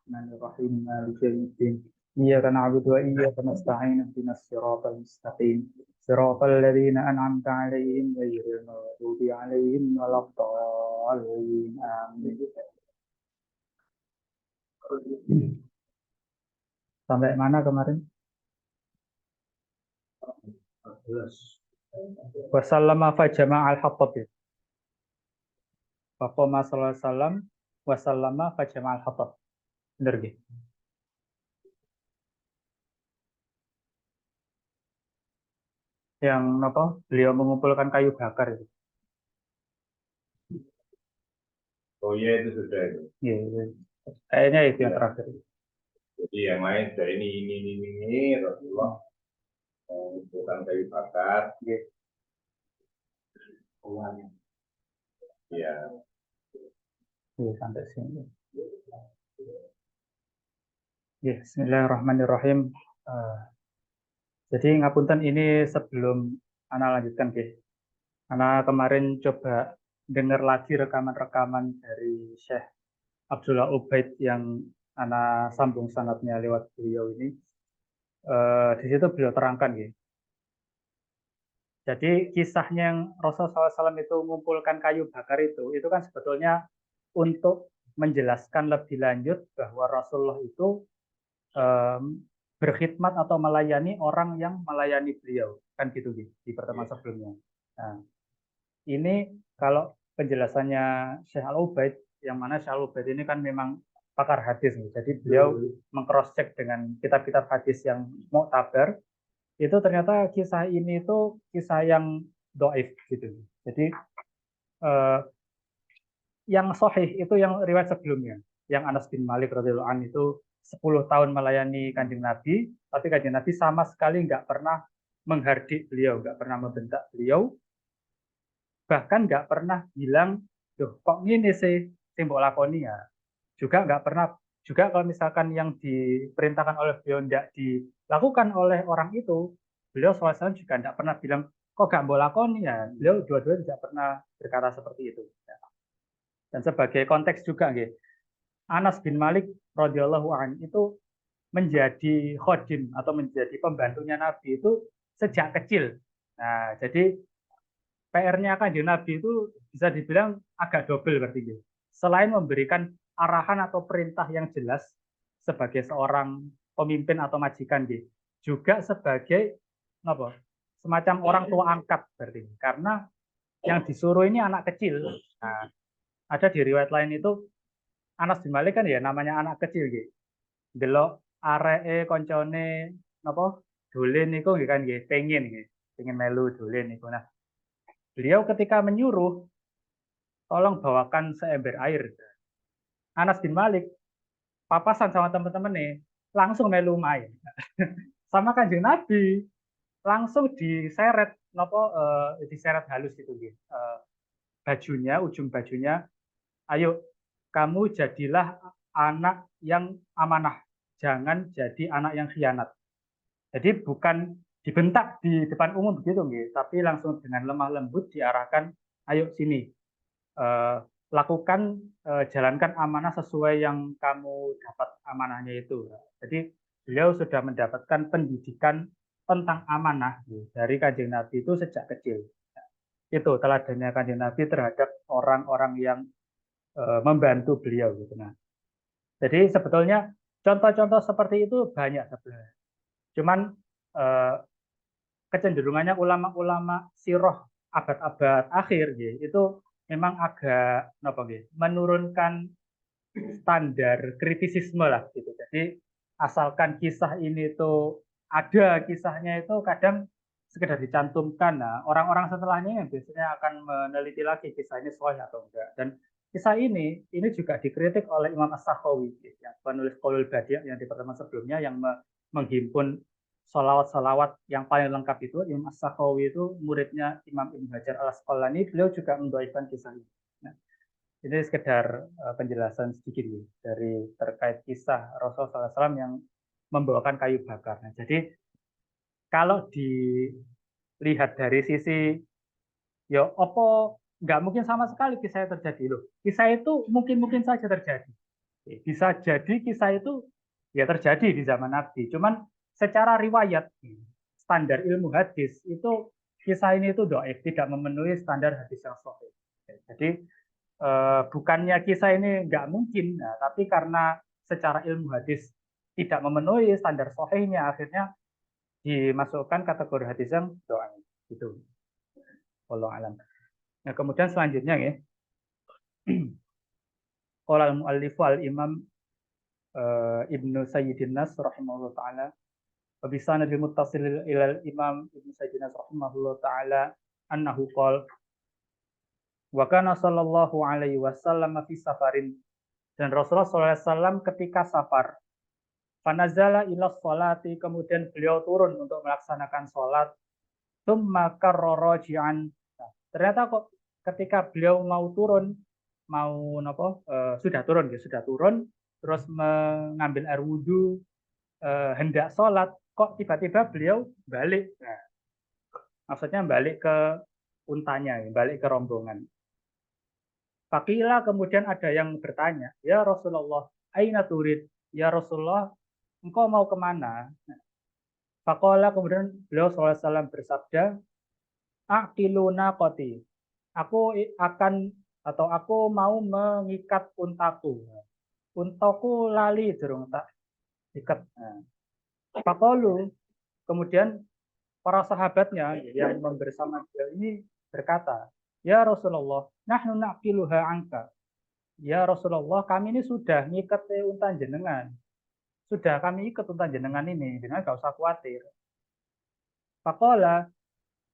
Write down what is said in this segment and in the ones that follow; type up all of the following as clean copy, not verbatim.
Bismillahirrahmanirrahim. Maliki yaumiddin. Iyyaka na'budu wa iyyaka nasta'in. Ihdinas siratal mustaqim. Siratal ladzina an'amta 'alaihim ghairil maghdubi 'alaihim waladdallin. Amin. Sampai mana kemarin? Wasallama fa jama'al hatab. Faqama sallallahu alaihi wasallam wasallama fa jama'al hatab. Bener nggih? Yang apa? Beliau mengumpulkan kayu bakar itu. Oh iya, itu sudah itu. Iya, iya. Kayaknya itu yang terakhir. Jadi yang lain sudah ini Rasulullah mengumpulkan kayu bakar. Iya. Iya. Iya, sampai sini. Ya, Bismillahirrahmanirrahim. Jadi ngapunten ini sebelum Ana lanjutkan, Ki. Ana kemarin coba dengar lagi rekaman-rekaman dari Syekh Abdullah Ubaid yang Ana sambung sanadnya lewat beliau ini. Di situ beliau terangkan, Ki. Jadi kisahnya yang Rasulullah SAW itu mengumpulkan kayu bakar itu kan sebetulnya untuk menjelaskan lebih lanjut bahwa Rasulullah itu berkhidmat atau melayani orang yang melayani beliau, kan gitu di pertemuan sebelumnya. Nah, ini kalau penjelasannya Syekh Al-Ubaid, yang mana Syekh Al-Ubaid ini kan memang pakar hadis, jadi beliau mengcross check dengan kitab-kitab hadis yang muktabar, itu ternyata kisah ini itu kisah yang doif gitu. Jadi yang sahih itu yang riwayat sebelumnya, yang Anas bin Malik radhiyallahu anhu itu 10 tahun melayani Kanjeng Nabi, tapi Kanjeng Nabi sama sekali nggak pernah menghardik beliau, nggak pernah membentak beliau, bahkan nggak pernah bilang, "Duh, kok gini sih, simbol lakoni ya." Juga nggak pernah, juga kalau misalkan yang diperintahkan oleh beliau tidak dilakukan oleh orang itu, beliau SAW juga tidak pernah bilang, "Kok nggak mau lakoni ya." Beliau dua-duanya tidak pernah berkata seperti itu. Dan sebagai konteks juga, Anas bin Malik radhiyallahu anhu itu menjadi khodim atau menjadi pembantunya Nabi itu sejak kecil. Nah, jadi PR-nya Kanjeng Nabi itu bisa dibilang agak double berarti. Selain memberikan arahan atau perintah yang jelas sebagai seorang pemimpin atau majikan, juga sebagai apa? Semacam orang tua angkat berarti. Karena yang disuruh ini anak kecil. Nah, ada di riwayat lain itu Anas bin Malik kan ya namanya anak kecil gitu. Delok areke koncone napa dolen niku nggih kan nggih pengen melu dolen niku. Nah, beliau ketika menyuruh tolong bawakan seember air. Anas bin Malik papasan sama teman-teman nih langsung melu main. Sama Kanjeng Nabi langsung diseret napa diseret halus gitu nggih. Bajunya, ujung bajunya, ayo kamu jadilah anak yang amanah, jangan jadi anak yang khianat. Jadi bukan dibentak di depan umum begitu, tapi langsung dengan lemah lembut diarahkan, ayo sini, lakukan, jalankan amanah sesuai yang kamu dapat amanahnya itu. Jadi beliau sudah mendapatkan pendidikan tentang amanah dari Kanjeng Nabi itu sejak kecil. Itu teladannya Kanjeng Nabi terhadap orang-orang yang membantu beliau gitu. Nah, jadi sebetulnya contoh-contoh seperti itu banyak sebenarnya. Cuman kecenderungannya ulama-ulama sirah abad-abad akhir itu memang agak menurunkan standar kritisisme lah gitu. Jadi asalkan kisah ini tuh ada kisahnya itu kadang sekedar dicantumkan. Nah, orang-orang setelahnya yang biasanya akan meneliti lagi kisah ini sahih atau enggak. Dan kisah ini juga dikritik oleh Imam As-Sakhawi, yang penulis Qaulul Badi' yang di pertemuan sebelumnya yang menghimpun salawat-salawat yang paling lengkap itu. Imam As-Sakhawi itu muridnya Imam Ibnu Hajar Al-Asqalani, beliau juga mendhaifkan kisah ini. Nah, ini sekedar penjelasan sedikit dari terkait kisah Rasulullah SAW yang membawakan kayu bakar. Nah, jadi kalau dilihat dari sisi ya opo nggak mungkin sama sekali kisah itu terjadi loh. Kisah itu mungkin saja terjadi. Bisa jadi kisah itu ya terjadi di zaman Nabi. Cuman secara riwayat, standar ilmu hadis itu kisah ini itu doif, tidak memenuhi standar hadis yang sahih. Jadi bukannya kisah ini nggak mungkin, nah, tapi karena secara ilmu hadis tidak memenuhi standar sahihnya, akhirnya dimasukkan kategori hadis yang doif. Gitu. Wallahu alam. Nah, kemudian selanjutnya ya. Qala al-muallif al-imam Ibnu Sayyidin Nas rahimahullah taala wa bi sanadil muttasil ila al-imam Ibnu Sayyidin Nas rahimahullah taala annahu qala wa kana sallallahu alaihi wasallam fi safarin, dan Rasulullah SAW ketika safar, fanazala ila sholati, kemudian beliau turun untuk melaksanakan sholat, tsumma karrara ji'an. Nah, ternyata kok ketika beliau mau turun, mau nopo sudah turun terus mengambil air wudhu, hendak sholat, kok tiba-tiba beliau balik. Nah, maksudnya balik ke untanya, balik ke rombongan. Fakila, kemudian ada yang bertanya, ya Rasulullah, aina turid? Ya Rasulullah, engkau mau kemana? Fakola, kemudian beliau SAW bersabda, aqiluna qoti. Aku akan atau aku mau mengikat untaku. Untaku lali durung tak ikat. Fakolu, kemudian para sahabatnya yang bersama beliau ini berkata, ya Rasulullah, nahnu naqiluha angka. Ya Rasulullah, kami ini sudah ngikat unta jenengan. Sudah kami ikut unta jenengan ini, jenengan gak usah khawatir. Fakola,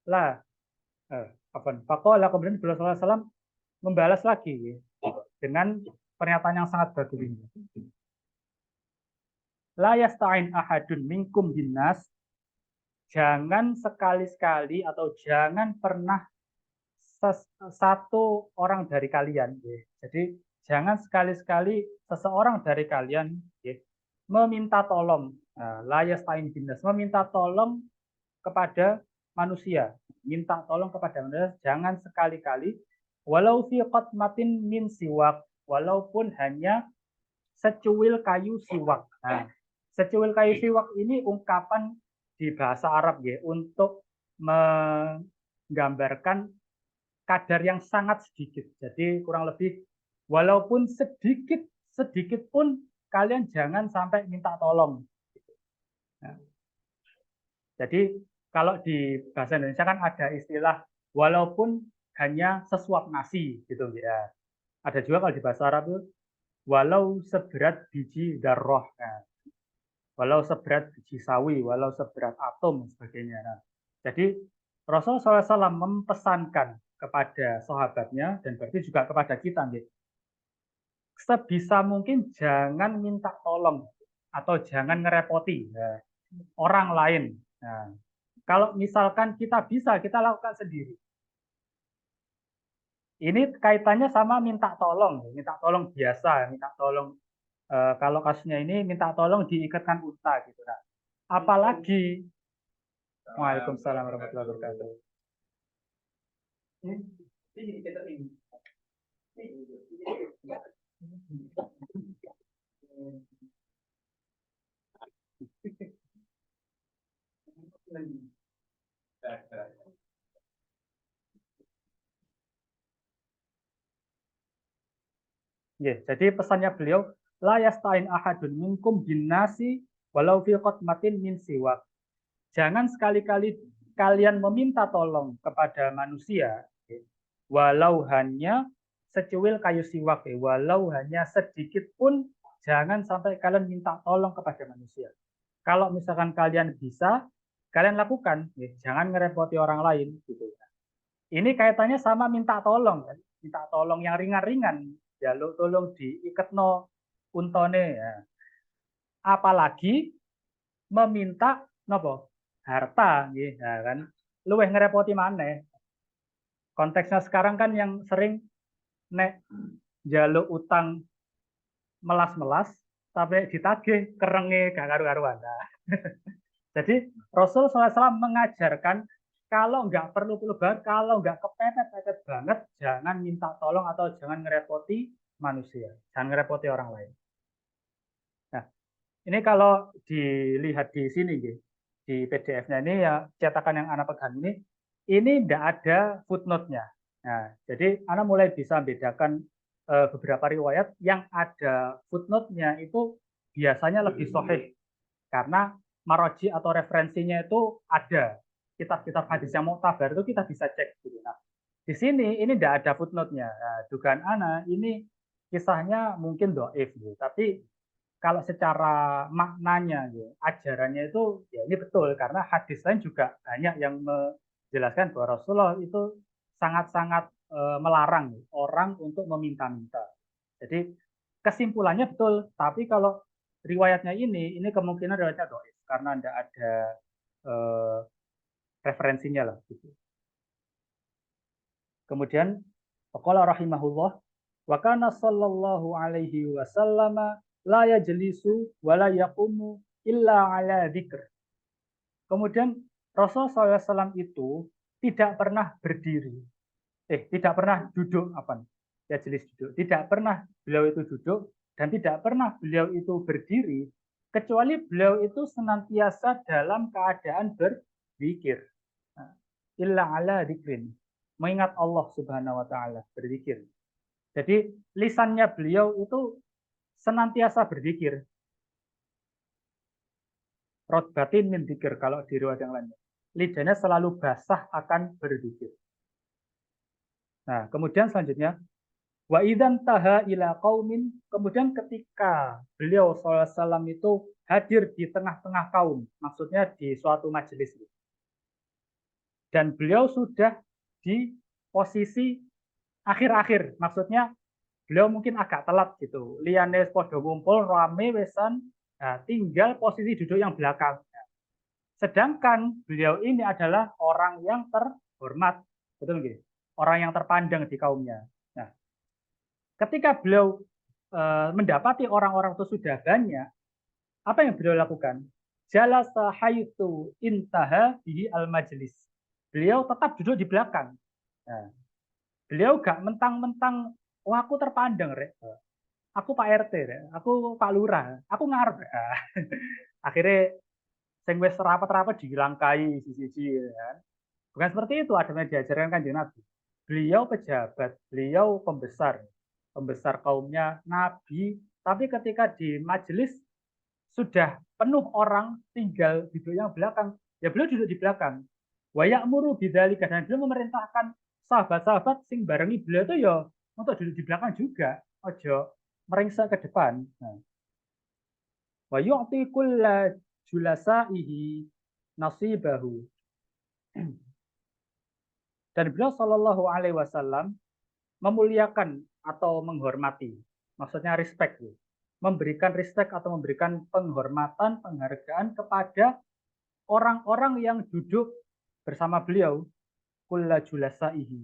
lah, Fakola, kemudian beliau SAW membalas lagi dengan pernyataan yang sangat bagus ini. La yasta'in ahadun minkum binnas, jangan sekali-sekali atau jangan pernah satu orang dari kalian. Jadi jangan sekali-sekali seseorang dari kalian meminta tolong. La yasta'in binnas, meminta tolong kepada manusia. Minta tolong kepada manusia, jangan sekali-kali walau fi qatmatin min siwak, walaupun hanya secuil kayu siwak. Nah, secuil kayu siwak ini ungkapan di bahasa Arab ya, untuk menggambarkan kadar yang sangat sedikit. Jadi kurang lebih walaupun sedikit pun kalian jangan sampai minta tolong. Nah, jadi kalau di bahasa Indonesia kan ada istilah walaupun hanya sesuap nasi gitu ya. Ada juga kalau di bahasa Arab itu walau seberat biji darroh. Nah, walau seberat biji sawi, walau seberat atom, sebagainya. Nah, jadi Rasulullah SAW mempesankan kepada sahabatnya, dan berarti juga kepada kita, gitu, sebisa mungkin jangan minta tolong atau jangan ngerepoti orang lain. Nah, kalau misalkan kita bisa, kita lakukan sendiri. Ini kaitannya sama minta tolong biasa, minta tolong. Kalau kasusnya ini minta tolong diikatkan unta gitu. Nah, apalagi Waalaikumsalam warahmatullahi wabarakatuh. Ya, jadi pesannya beliau, la yastain ahadun minkum binnasi walau fi qatmatin min siwak. Jangan sekali-kali kalian meminta tolong kepada manusia, walau hanya secuil kayu siwak, walau hanya sedikit pun jangan sampai kalian minta tolong kepada manusia. Kalau misalkan kalian bisa, kalian lakukan, jangan ngerepoti orang lain. Gitu. Ini kaitannya sama minta tolong, kan? Minta tolong yang ringan-ringan, ya lo tolong diiketno untone. Ya. Apalagi meminta nopo harta, ya kan? Luweh ngerepoti mana? Konteksnya sekarang kan yang sering nek jaluk utang melas-melas sampai ditagih kerenge gak karu-karuan. Nah. Jadi Rasul SAW mengajarkan kalau nggak perlu banget, kalau nggak kepepet-pepet banget, jangan minta tolong atau jangan ngerepoti manusia, jangan ngerepoti orang lain. Ini kalau dilihat di sini, di PDF-nya ini ya cetakan yang Ana pegang ini tidak ada footnote-nya. Nah, jadi Ana mulai bisa membedakan beberapa riwayat yang ada footnote-nya itu biasanya lebih sahih karena maroji atau referensinya itu ada. Kitab-kitab hadis yang muktabar itu kita bisa cek. Gitu. Nah, di sini ini tidak ada footnote-nya. Nah, dugaan Ana ini kisahnya mungkin doif, gitu. Tapi kalau secara maknanya, gitu, ajarannya itu ya ini betul karena hadis lain juga banyak yang menjelaskan bahwa Rasulullah itu sangat-sangat melarang orang untuk meminta-minta. Jadi kesimpulannya betul, tapi kalau riwayatnya ini kemungkinan riwayatnya doif karena tidak ada eh, referensinya lah. Gitu. Kemudian Qala rahimahullah wa kana sallallahu alaihi wasallam la yajlisu wa la yaqumu illa ala dzikr. Kemudian Rasulullah SAW itu tidak pernah berdiri, tidak pernah duduk apa? Ya jelis duduk. Tidak pernah beliau itu duduk dan tidak pernah beliau itu berdiri kecuali beliau itu senantiasa dalam keadaan berzikir. Illa ala dzikrin. Mengingat Allah Subhanahu wa taala, berzikir. Jadi lisannya beliau itu senantiasa berzikir. Rotbatin min dzikir kalau di riwayat yang lainnya. Lidahnya selalu basah akan berzikir. Nah, kemudian selanjutnya wa idzan taha ila qaumin, kemudian ketika beliau SAW itu hadir di tengah-tengah kaum, maksudnya di suatu majelis. Dan beliau sudah di posisi akhir-akhir, maksudnya beliau mungkin agak telat gitu. Liane podo ngumpul rame wesan, nah, tinggal posisi duduk yang belakang. Sedangkan beliau ini adalah orang yang terhormat, betul nggih? Orang yang terpandang di kaumnya. Nah, ketika beliau mendapati orang-orang itu sudah banyak, apa yang beliau lakukan? Jalasa haitsu intaha bihi al majlis. Beliau tetap duduk di belakang. Nah, beliau gak mentang-mentang, oh aku terpandang, Rek. Aku Pak RT, Rek. Aku Pak Lurah, aku ngarep. Akhirnya sing wis rapat-rapat dilangkai sisi-sisi kan. Bukan seperti itu adanya diajarkan Kanjeng Nabi. Beliau pejabat, beliau pembesar, pembesar kaumnya Nabi, tapi ketika di majelis sudah penuh orang tinggal duduk yang belakang, ya beliau duduk di belakang. Wa ya'muru bidzalika, dan beliau memerintahkan sahabat-sahabat sing barengi beliau itu ya untuk duduk di belakang juga, ojo meringsek ke depan. Nah, wa yu'ti kulla julasaihi nasibahu. Dan beliau Shallallahu Alaihi Wasallam memuliakan atau menghormati, maksudnya respect, memberikan respect atau memberikan penghormatan, penghargaan kepada orang-orang yang duduk bersama beliau, kulla julasaihi.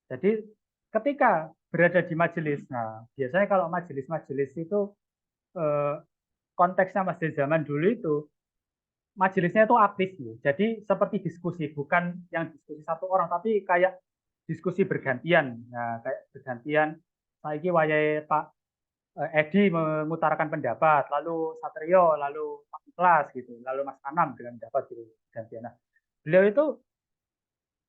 Jadi ketika berada di majelis, nah biasanya kalau majelis-majelis itu konteksnya masih zaman dulu itu majelisnya itu aktif, jadi seperti diskusi, bukan yang diskusi satu orang, tapi kayak diskusi bergantian. Nah, kayak bergantian, saiki wayahe Pak Edi mengutarakan pendapat, lalu Satrio, lalu Pak Ikhlas gitu, lalu Mas Anam dengan pendapat gitu gantian. Nah, beliau itu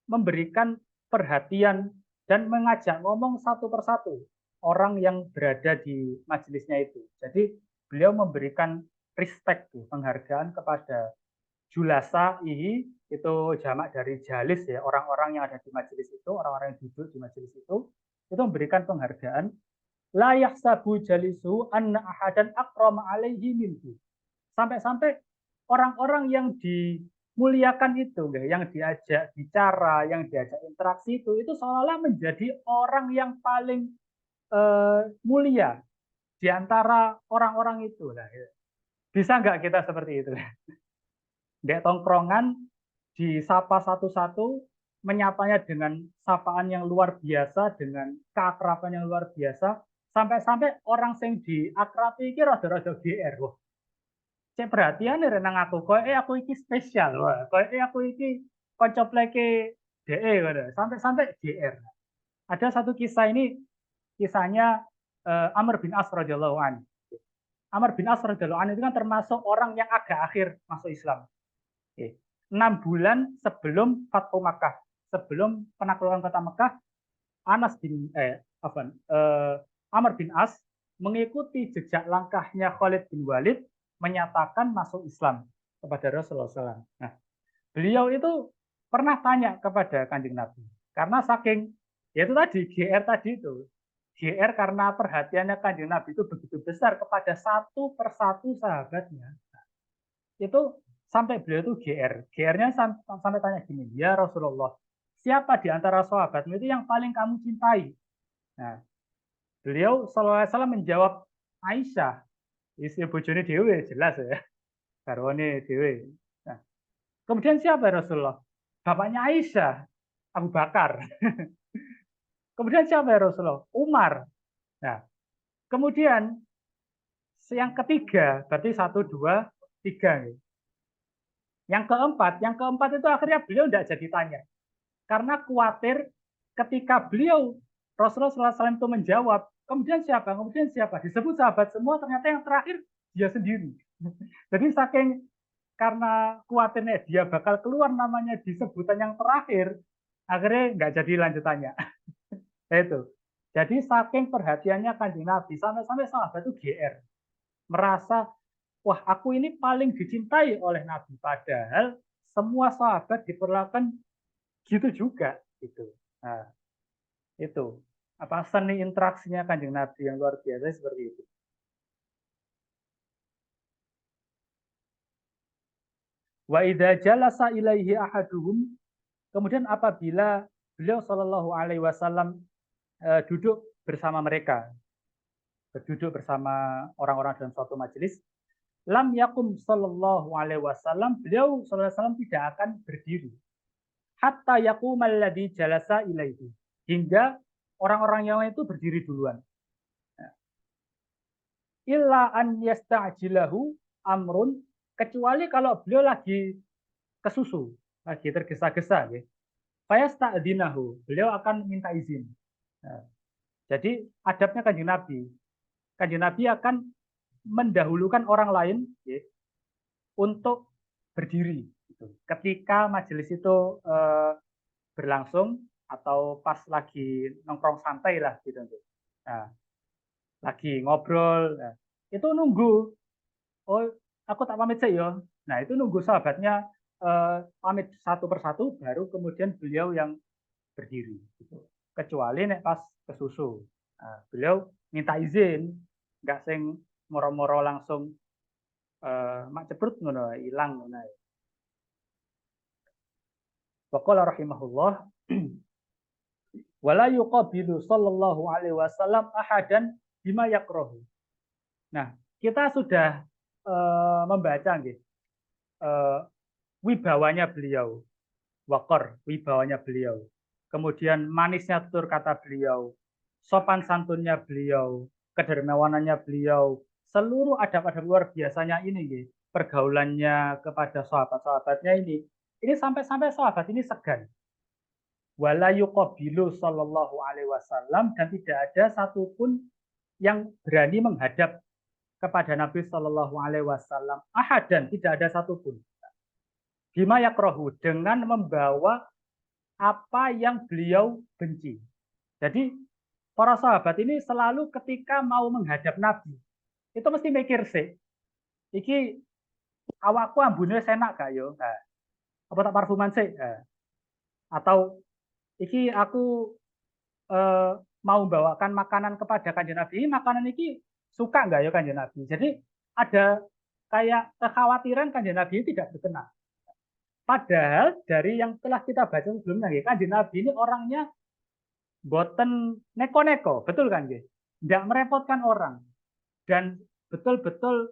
memberikan perhatian dan mengajak ngomong satu persatu orang yang berada di majelisnya itu. Jadi beliau memberikan respect, penghargaan kepada julasa itu jamak dari jalis ya, orang-orang yang ada di majelis itu, orang-orang yang duduk di majelis itu memberikan penghargaan. La yahsabu jalisu anna ahadan akrama alaihi minhu. Sampai-sampai orang-orang yang dimuliakan itu, yang diajak bicara, yang diajak interaksi itu seolah-olah menjadi orang yang paling mulia di antara orang-orang itu. Nah, bisa nggak kita seperti itu? Dek tongkrongan disapa satu-satu, menyapanya dengan sapaan yang luar biasa, dengan keakraban yang luar biasa, sampai-sampai orang sing diakrabi iki rada-rada GR. Wah, cek perhatian ya nang aku, aku iki spesial, wah, aku iki koncopleke DE, sampai-sampai GR. Ada satu kisah ini, kisahnya Amr bin As radhiyallahu anhu. Amr bin As radhiyallahu anhu itu kan termasuk orang yang agak akhir masuk Islam. 6 bulan sebelum Fathu Makkah, sebelum penaklukan kota Mekah, Amr bin As mengikuti jejak langkahnya Khalid bin Walid menyatakan masuk Islam kepada Rasulullah SAW. Nah, beliau itu pernah tanya kepada Kanjeng Nabi karena saking yaitu tadi GR tadi itu GR karena perhatiannya Kanjeng Nabi itu begitu besar kepada satu persatu sahabatnya. Itu sampai beliau itu GR-nya sampai tanya gini, ya Rasulullah, siapa di antara sahabatmu itu yang paling kamu cintai? Nah, beliau sallallahu alaihi wasallam menjawab Aisyah, istri bojone dhewe, jelas ya, garwane dhewe. Nah, kemudian siapa ya Rasulullah? Bapaknya Aisyah, Abu Bakar. Kemudian siapa ya Rasulullah? Umar. Nah, kemudian yang ketiga, berarti 1, 2, 3. Yang keempat itu akhirnya beliau tidak jadi tanya. Karena khawatir ketika beliau Rasulullah SAW itu menjawab, kemudian siapa? Kemudian siapa? Disebut sahabat semua, ternyata yang terakhir dia sendiri. Jadi saking karena khawatirnya dia bakal keluar namanya di sebutan yang terakhir, akhirnya nggak jadi lanjutannya. Itu. Jadi saking perhatiannya Kanjeng Nabi, sampai-sampai sahabat itu GR. Merasa, wah aku ini paling dicintai oleh Nabi. Padahal semua sahabat diperlakukan gitu juga. Gitu. Nah, itu. Apa seni interaksinya Kanjeng Nabi yang luar biasa seperti itu. Wa idza jalasa ilaihi ahaduhum, kemudian apabila beliau Shallallahu alaihi wasallam duduk bersama mereka, berduduk bersama orang-orang dalam suatu majelis, lam yakum Shallallahu alaihi wasallam, beliau Shallallahu alaihi wasallam tidak akan berdiri hatta yaqumal ladzi jalasa ilaihi, hingga orang-orang yang lain itu berdiri duluan. Illa an yasta'jilahu amrun, kecuali kalau beliau lagi kesusu, lagi tergesa-gesa, ya. Fayasta'dzinahu, beliau akan minta izin. Nah, jadi adabnya Kanjeng Nabi. Kanjeng Nabi akan mendahulukan orang lain, ya, untuk berdiri. Gitu. Ketika majelis itu berlangsung atau pas lagi nongkrong santai lah gitu. Nah, lagi ngobrol, nah, itu nunggu. Oh, aku tak pamit sih ya. Nah, itu nunggu sahabatnya pamit satu persatu, baru kemudian beliau yang berdiri. Gitu. Kecuali nek pas kesusu. Nah, beliau minta izin, nggak sing moro-moro langsung mak ceprut ngono ilang ngono. Waqala rahimahullah wala yuqabilu sallallahu alaihi wasallam ahadan bima yakrahu. Nah, kita sudah membaca nggih wibawanya beliau, waqar, wibawanya beliau. Kemudian manisnya tutur kata beliau, sopan santunnya beliau, kedermawanannya beliau, seluruh adab-adab luar biasanya ini nggih, pergaulannya kepada sahabat-sahabatnya ini sampai-sampai sahabat ini segan. Wala yuqabilu sallallahu alaihi wasallam, dan tidak ada satupun yang berani menghadap kepada Nabi Shallallahu Alaihi Wasallam. Dan tidak ada satupun. Bima yakrohu, dengan membawa apa yang beliau benci. Jadi para sahabat ini selalu ketika mau menghadap Nabi, itu mesti mikir sih, iki awakku ambune senak gak yo? Nah, apa tak parfuman sih? Nah, atau iki aku mau membawakan makanan kepada Kanjeng Nabi, makanan ini suka nggak ya Kanjeng Nabi? Jadi ada kayak kekhawatiran Kanjeng Nabi tidak berkenan. Padahal dari yang telah kita baca sebelumnya, Kanjeng Nabi ini orangnya boten neko-neko, betul kan? Tidak merepotkan orang. Dan betul-betul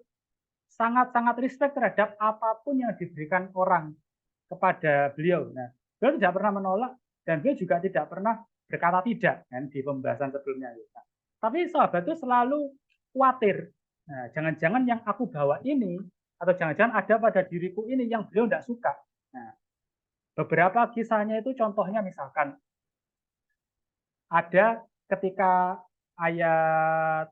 sangat-sangat respect terhadap apapun yang diberikan orang kepada beliau. Nah, beliau tidak pernah menolak, dan beliau juga tidak pernah berkata tidak kan, di pembahasan sebelumnya. Nah, tapi sahabat itu selalu khawatir. Nah, jangan-jangan yang aku bawa ini, atau jangan-jangan ada pada diriku ini yang beliau tidak suka. Nah, beberapa kisahnya itu contohnya misalkan ada ketika ayat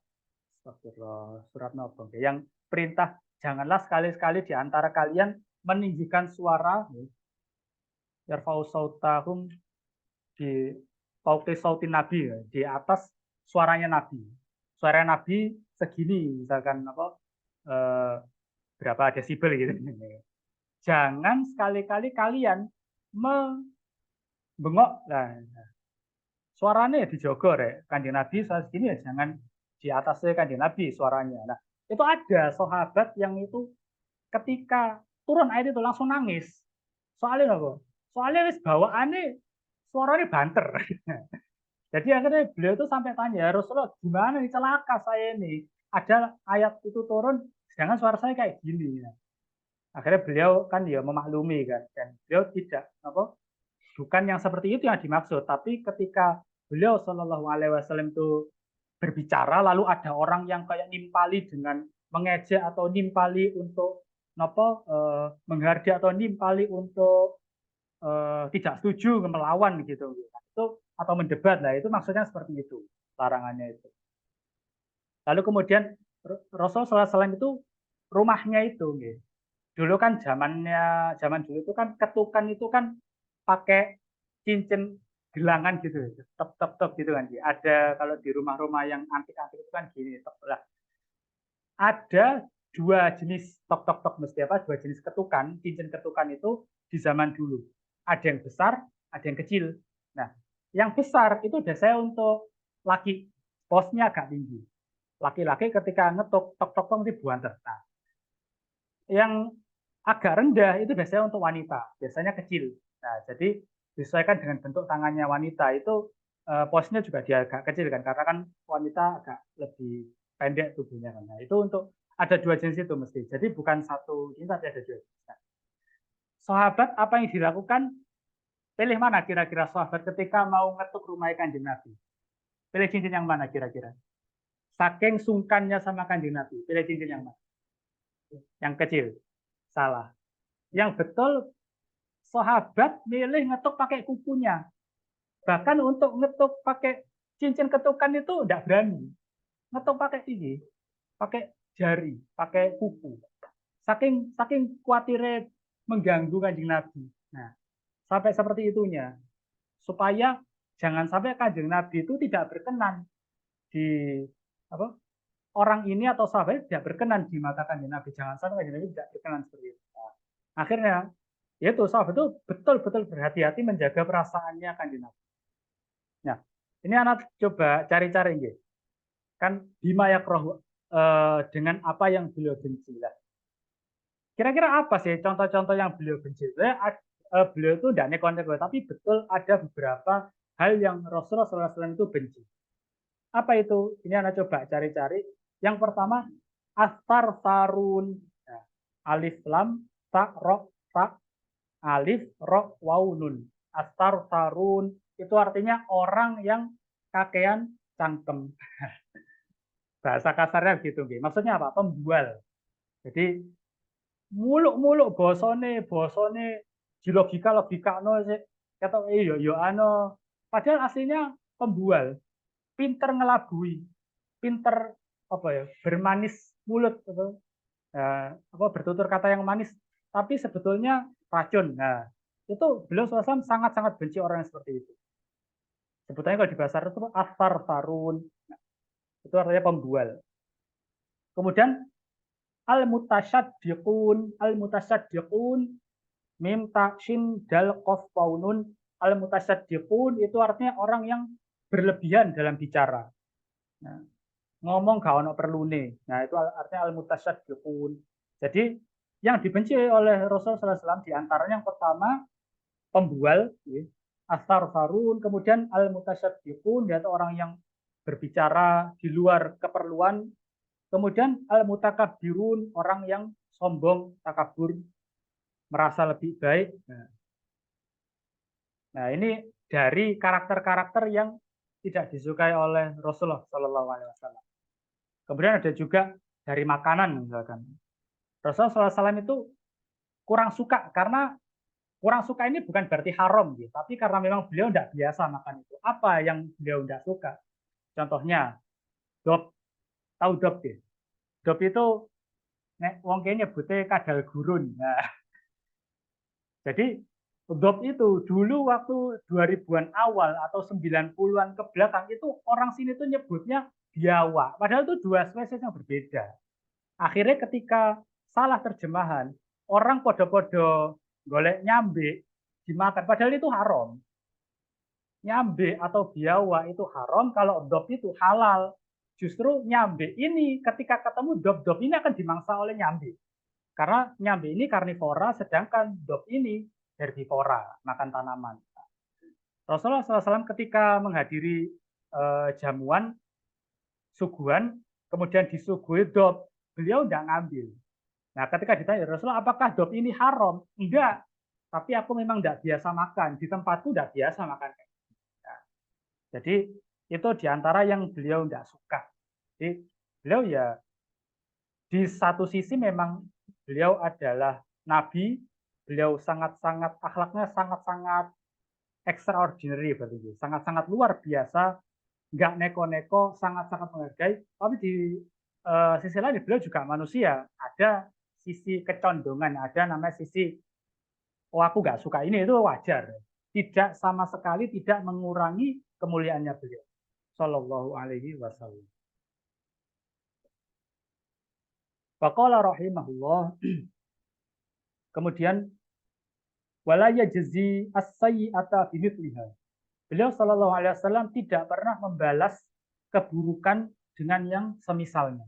Astagfirullah, surat nopo nggih, yang perintah janganlah sekali-sekali di antara kalian meninggikan suara yarfa'u sautahum di fauqi sautin nabi ya, di atas suaranya nabi. Suara nabi segini misalkan apa berapa desibel gitu. Jangan sekali-kali kalian membengok. Nah, suaranya dijogo rek. Kanjeng Nabi soal segini ya jangan di atasnya Kanjeng Nabi suaranya. Nah, itu ada sahabat yang itu ketika turun air itu langsung nangis. Soalnya apa? Soalnya wis bawaannya suaranya banter. Jadi akhirnya beliau itu sampai tanya, "Ya Rasulullah, gimana nih celaka saya ini? Ada ayat itu turun, sedangkan suara saya kayak gini." Nah, akhirnya beliau kan ya memaklumi kan, dan beliau tidak apa, bukan yang seperti itu yang dimaksud, tapi ketika beliau Shallallahu Alaihi Wasallam itu berbicara, lalu ada orang yang kayak nimpali dengan mengejek atau nimpali untuk nopo menghardik atau nimpali untuk tidak setuju melawan gitu, itu atau mendebat lah, itu maksudnya seperti itu larangannya itu. Lalu kemudian Rasulullah SAW itu rumahnya itu, gitu. Dulu kan zaman dulu itu kan ketukan itu kan pakai cincin gelangan gitu, tek tek tek gitu kan. Ada kalau di rumah-rumah yang antik-antik itu kan gini, tek lah. Ada dua jenis tok tok tok mesti apa? Dua jenis ketukan, cincin ketukan itu di zaman dulu. Ada yang besar, ada yang kecil. Nah, yang besar itu biasanya untuk laki, posnya agak tinggi. Laki-laki ketika ngetuk tok tok tok nanti buanter. Nah, yang agak rendah itu biasanya untuk wanita, biasanya kecil. Nah, jadi disesuaikan dengan bentuk tangannya wanita itu posnya juga dia agak kecil kan, karena kan wanita agak lebih pendek tubuhnya kan. Nah, itu untuk ada dua jenis itu mesti. Jadi bukan satu jenis tapi ada dua jenis. Nah, sahabat apa yang dilakukan? Pilih mana kira-kira sahabat ketika mau ngetuk rumah Kanjeng Nabi? Pilih cincin yang mana kira-kira? Saking sungkannya sama Kanjeng Nabi, pilih cincin yang mana? Yang kecil. Salah. Yang betul sahabat milih ngetuk pakai kukunya. Bahkan untuk ngetuk pakai cincin ketukan itu tidak berani. Ngetuk pakai ini, pakai jari, pakai kuku. Saking saking khawatirnya mengganggu Kanjeng Nabi. Nah, sampai seperti itunya. Supaya jangan sampai Kanjeng Nabi itu tidak berkenan di apa? Orang ini atau sahabat tidak berkenan di mata Kanjeng Nabi. Jangan sampai Kanjeng Nabi tidak berkenan seperti itu. Nah, akhirnya yaitu sahabat itu betul-betul berhati-hati menjaga perasaannya Kanjeng Nabi. Nah, ini anak coba cari-cari gitu. Kan bima yakrahu dengan apa yang beliau benci lah. Kira-kira apa sih contoh-contoh yang beliau benci? Beliau itu tidak neko-neko, tapi betul ada beberapa hal yang Rasulullah SAW itu benci. Apa itu? Ini anak coba cari-cari. Yang pertama, astar sarun. Nah, alif lam ta ro ta alif ro waw nun. Astar sarun itu artinya orang yang kakean cangkem. Bahasa kasarnya gitu. Maksudnya apa? Pembual. Jadi muluk-muluk bosone, bosone di logika no kata yo ano. Padahal aslinya pembual, pinter ngelabui, pinter apa ya, bermanis mulut gitu. Apa bertutur kata yang manis, tapi sebetulnya racun. Nah, itu beliau SAW sangat-sangat benci orang yang seperti itu. Sebetulnya kalau di bahasa Arab itu asar sarun, nah, itu artinya pembual. Kemudian al-mutasyaddiqun mim ta shin dal qaf faunun. Al-mutasyaddiqun itu artinya orang yang berlebihan dalam bicara. Nah, ngomong gak ono perlune. Nah, itu artinya al-mutasyaddiqun. Jadi yang dibenci oleh Rasulullah SAW di antaranya yang pertama pembual, asar farun, kemudian al-mutasyaddiqun yaitu orang yang berbicara di luar keperluan. Kemudian al-mutakabbirun, orang yang sombong, takabur, merasa lebih baik. Nah, ini dari karakter-karakter yang tidak disukai oleh Rasulullah Shallallahu Alaihi Wasallam. Kemudian ada juga dari makanan misalkan. Rasulullah SAW itu kurang suka karena kurang suka ini bukan berarti haram, gitu, tapi karena memang beliau tidak biasa makan itu. Apa yang beliau tidak suka? Contohnya, dop Tahu dop ya? Dop itu nek wong kene nyebutnya kadal gurun. Nah, jadi dop itu dulu waktu 2000-an awal atau 90-an ke belakang itu orang sini tuh nyebutnya biawak. Padahal itu dua spesies yang berbeda. Akhirnya ketika salah terjemahan, orang podo-podo golek nyambe dimakan. Padahal itu haram. Nyambe atau biawak itu haram, kalau dop itu halal. Justru nyambe ini ketika ketemu dop-dop ini akan dimangsa oleh nyambe. Karena nyambe ini karnivora, sedangkan dop ini herbivora, makan tanaman. Rasulullah SAW ketika menghadiri jamuan suguhan, kemudian disuguhi dop, beliau tidak ngambil. Nah, ketika ditanya Rasulullah, apakah dop ini haram? Enggak, tapi aku memang tidak biasa makan. Di tempatku tidak biasa makan. Nah, jadi itu diantara yang beliau tidak suka. Jadi beliau ya di satu sisi memang beliau adalah nabi, beliau sangat-sangat akhlaknya sangat-sangat extraordinary, berarti sangat-sangat luar biasa, nggak neko-neko, sangat-sangat menghargai. Tapi di sisi lain beliau juga manusia, ada sisi kecondongan, ada namanya sisi oh aku nggak suka ini, itu wajar, tidak sama sekali tidak mengurangi kemuliaannya beliau Shallallahu Alaihi Wasallam. Faqala rahimahullah, kemudian wala yajzi as-sayyi'ata bimithliha. Beliau Shallallahu Alaihi Wasallam tidak pernah membalas keburukan dengan yang semisalnya.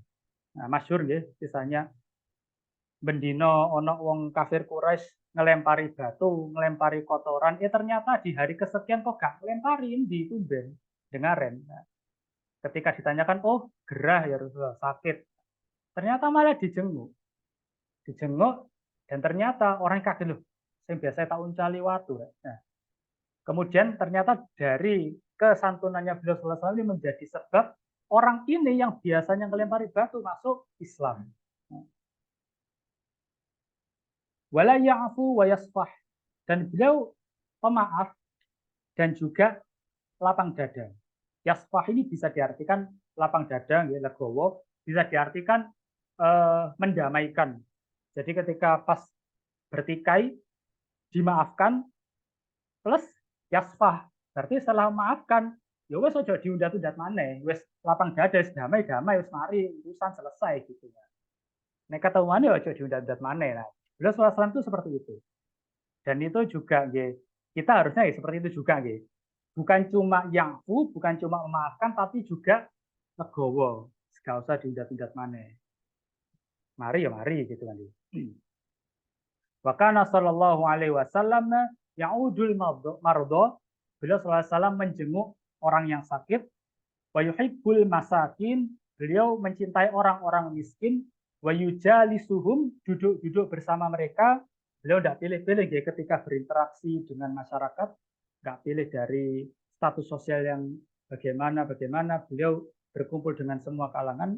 Nah, masyhur ya, kisahnya bendino ono wong kafir Quraisy ngelempari batu, ngelempari kotoran, ternyata di hari kesekian kok gak ngelemparin di tumben dengaren. Nah, ketika ditanyakan, oh gerah ya Rasulullah, sakit. Ternyata malah dijenguk. Dijenguk dan ternyata orang kaget loh, yang biasa tak uncali watu. Nah, kemudian ternyata dari kesantunannya beliau sallallahu alaihi wasallam menjadi sebab orang ini yang biasanya ngelempari batu masuk Islam. Wala ya'fu wa yasfah, dan beliau pemaaf dan juga lapang dada. Yasfah ini bisa diartikan lapang dada, legowo, bisa diartikan mendamaikan. Jadi ketika pas bertikai dimaafkan, plus yasfah, berarti setelah maafkan ya wes ojo diundat-undat maneh, wes lapang dada, wes damai-damai, wes mari urusan selesai gitu ya. Nek ketemuane ojo diundat-undat maneh. Nah, beliau SAW itu seperti itu. Dan itu juga kita harusnya seperti itu juga bukan cuma ya'fu, bukan cuma memaafkan, tapi juga legowo, gak usah diundat-undat maneh. Mari ya mari gitu kan. Wa kana sallallahu alaihi wasallam ya'udul mardo, beliau sallallahu alaihi wasallam menjenguk orang yang sakit, wa yuhibbul masakin, beliau mencintai orang-orang miskin, wa yujalisuhum, duduk-duduk bersama mereka. Beliau tidak pilih-pilih ketika berinteraksi dengan masyarakat, nggak pilih dari status sosial yang bagaimana, beliau berkumpul dengan semua kalangan.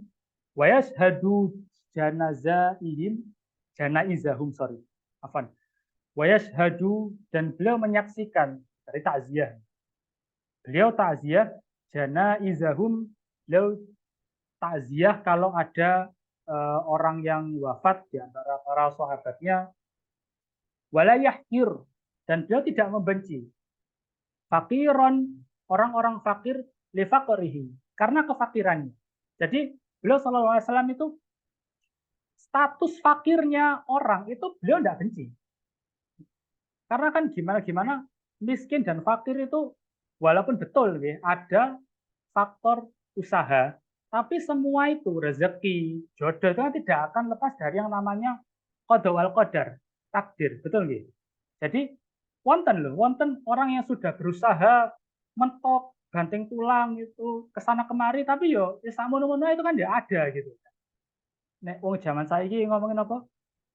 Wa yashhadu janaizahum, afan. Wa yashhadu, dan beliau menyaksikan dari takziah. Beliau takziah janaizahum, beliau takziah kalau ada orang yang wafat di antara para sahabatnya. Wala yahkir, dan beliau tidak membenci fakiron, orang-orang fakir, lifaqrihi, karena kefakirannya. Jadi beliau sallallahu alaihi wasallam itu status fakirnya orang itu beliau tidak benci. Karena kan gimana miskin dan fakir itu walaupun betul ada faktor usaha, tapi semua itu rezeki, jodoh itu kan tidak akan lepas dari yang namanya qada wal qadar, takdir, betul nggih? Jadi wonten orang yang sudah berusaha mentok, banting tulang itu kesana kemari, tapi yo samono-mono itu kan ya ada gitu. Nek wong zaman saiki ngomongin apa?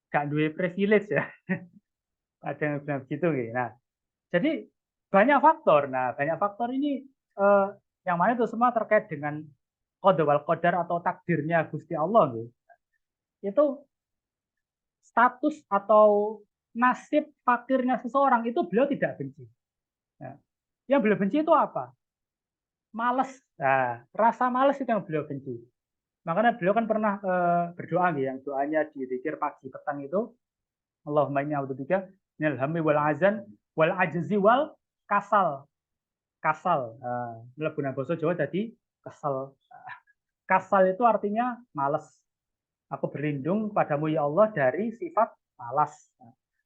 Gak duwe privilege ya. Ada yang bilang begitu gitu. Nah, jadi banyak faktor. Nah, banyak faktor ini yang mana itu semua terkait dengan qada wal qadar atau takdirnya Gusti Allah gitu. Itu status atau nasib fakirnya seseorang itu beliau tidak benci. Nah, yang beliau benci itu apa? Males. Nah, rasa males itu yang beliau benci. Makanya beliau kan pernah berdoa nih, yang doanya di zikir pagi petang itu, Allahumma inni a'udzubika minal hammi wal azan wal ajzi wal kasal. Kasal. Mlebu nang basa Jawa jadi kesel. Kasal itu artinya malas. Aku berlindung padamu ya Allah dari sifat malas.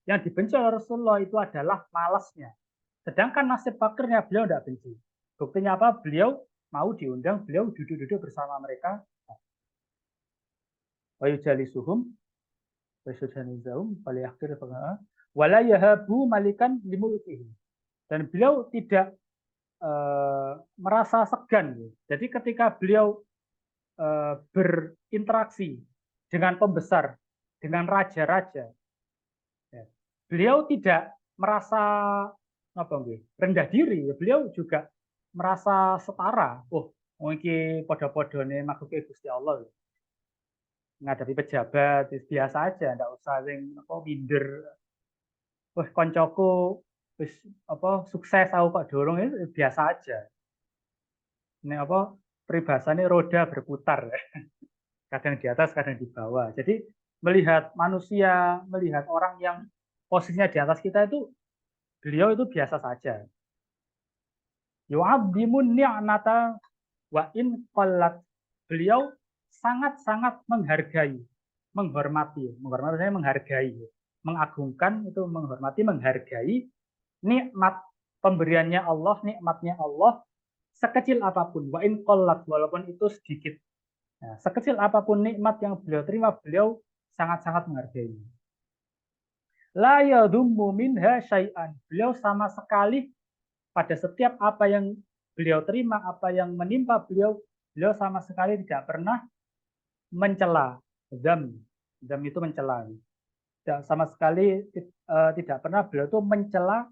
Yang dibenci oleh Rasulullah itu adalah malasnya. Sedangkan nasib fakirnya beliau tidak benci. Buktinya apa? Beliau mau diundang, beliau duduk-duduk bersama mereka. Wa yujalisuhum wa yujanizahum falyakhir wala yahabu malikan limulkihi. Dan beliau tidak merasa segan. Jadi ketika beliau berinteraksi dengan pembesar, dengan raja-raja, ya, beliau tidak merasa rendah diri. Beliau juga merasa setara. Oh, mungkin podo-podone makhluk Gusti Allah. Menghadapi pejabat biasa aja, enggak usah sing minder. Wah, koncoku wis sukses aku kok dorong itu biasa aja. Ini peribahasanya roda berputar. Kadang di atas, kadang di bawah. Jadi melihat manusia, melihat orang yang posisinya di atas kita itu, beliau itu biasa saja. Yu'abdimun ni'nata wa in qallat. Beliau sangat-sangat menghargai, menghormati, saya menghargai, mengagungkan itu menghormati, menghargai nikmat pemberiannya Allah, nikmatnya Allah sekecil apapun, wa in qallat, walaupun itu sedikit. Nah, sekecil apapun nikmat yang beliau terima, beliau sangat-sangat menghargai. La yadhummu minha syai'an. Beliau sama sekali pada setiap apa yang beliau terima, apa yang menimpa beliau, beliau sama sekali tidak pernah mencela. Dzam itu mencela. Sama sekali tidak pernah beliau itu mencela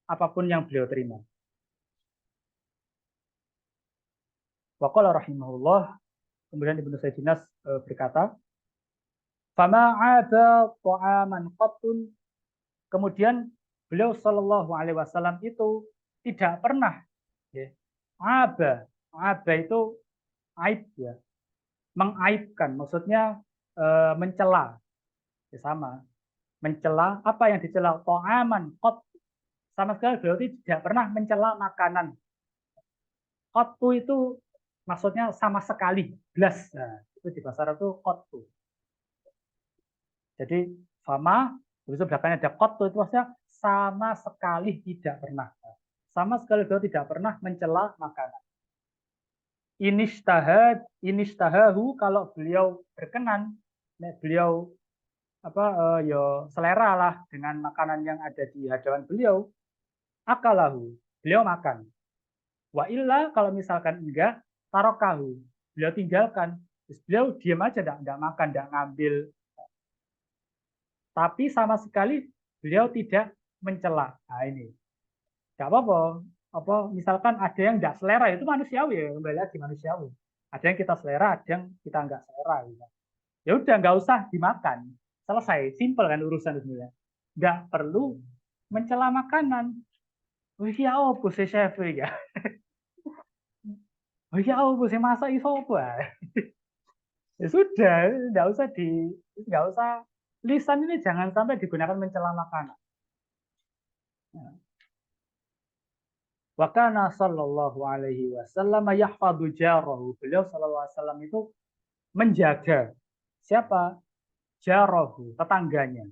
apapun yang beliau terima. Wa qala rahimahullah, kemudian Ibnu Sayyidinas berkata, fama 'ada ta'aman qattun. Kemudian beliau Shallallahu alaihi wasallam itu tidak pernah ya, aba itu aib ya, mengaibkan, maksudnya mencela. Ya, sama. Mencela apa yang dicela, ta'aman qat. Sama sekali beliau tidak pernah mencela makanan. Qattu itu maksudnya sama sekali, blas. Nah, itu di bahasa Arab itu qattu. Jadi fama, itu belakangnya ada qattu, itu maksudnya sama sekali tidak pernah. Sama sekali beliau tidak pernah mencela makanan. Inistahahu, kalau beliau berkenan, beliau selera lah dengan makanan yang ada di hadapan beliau, akalahu, beliau makan. Wa illa, kalau misalkan enggak, tarokahu, beliau tinggalkan. Terus beliau diam aja, enggak makan, enggak ngambil. Tapi sama sekali beliau tidak mencela. Nah ini, enggak apa-apa. Misalkan ada yang enggak selera, itu manusiawi ya, kembali lagi manusiawi. Ada yang kita selera, ada yang kita enggak selera. Ya udah, enggak usah dimakan. Selesai, simpel kan urusan sebenarnya. Enggak perlu mencela makanan. Wih, ya apa sih chef ya? Oh ya apa sih masak iso apa? Ya sudah, enggak usah lisan ini jangan sampai digunakan mencela makanan. Wa kana sallallahu alaihi wasallam yahfadhu jarahu. Beliau sallallahu alaihi wasallam itu menjaga siapa? Jarahu, tetangganya.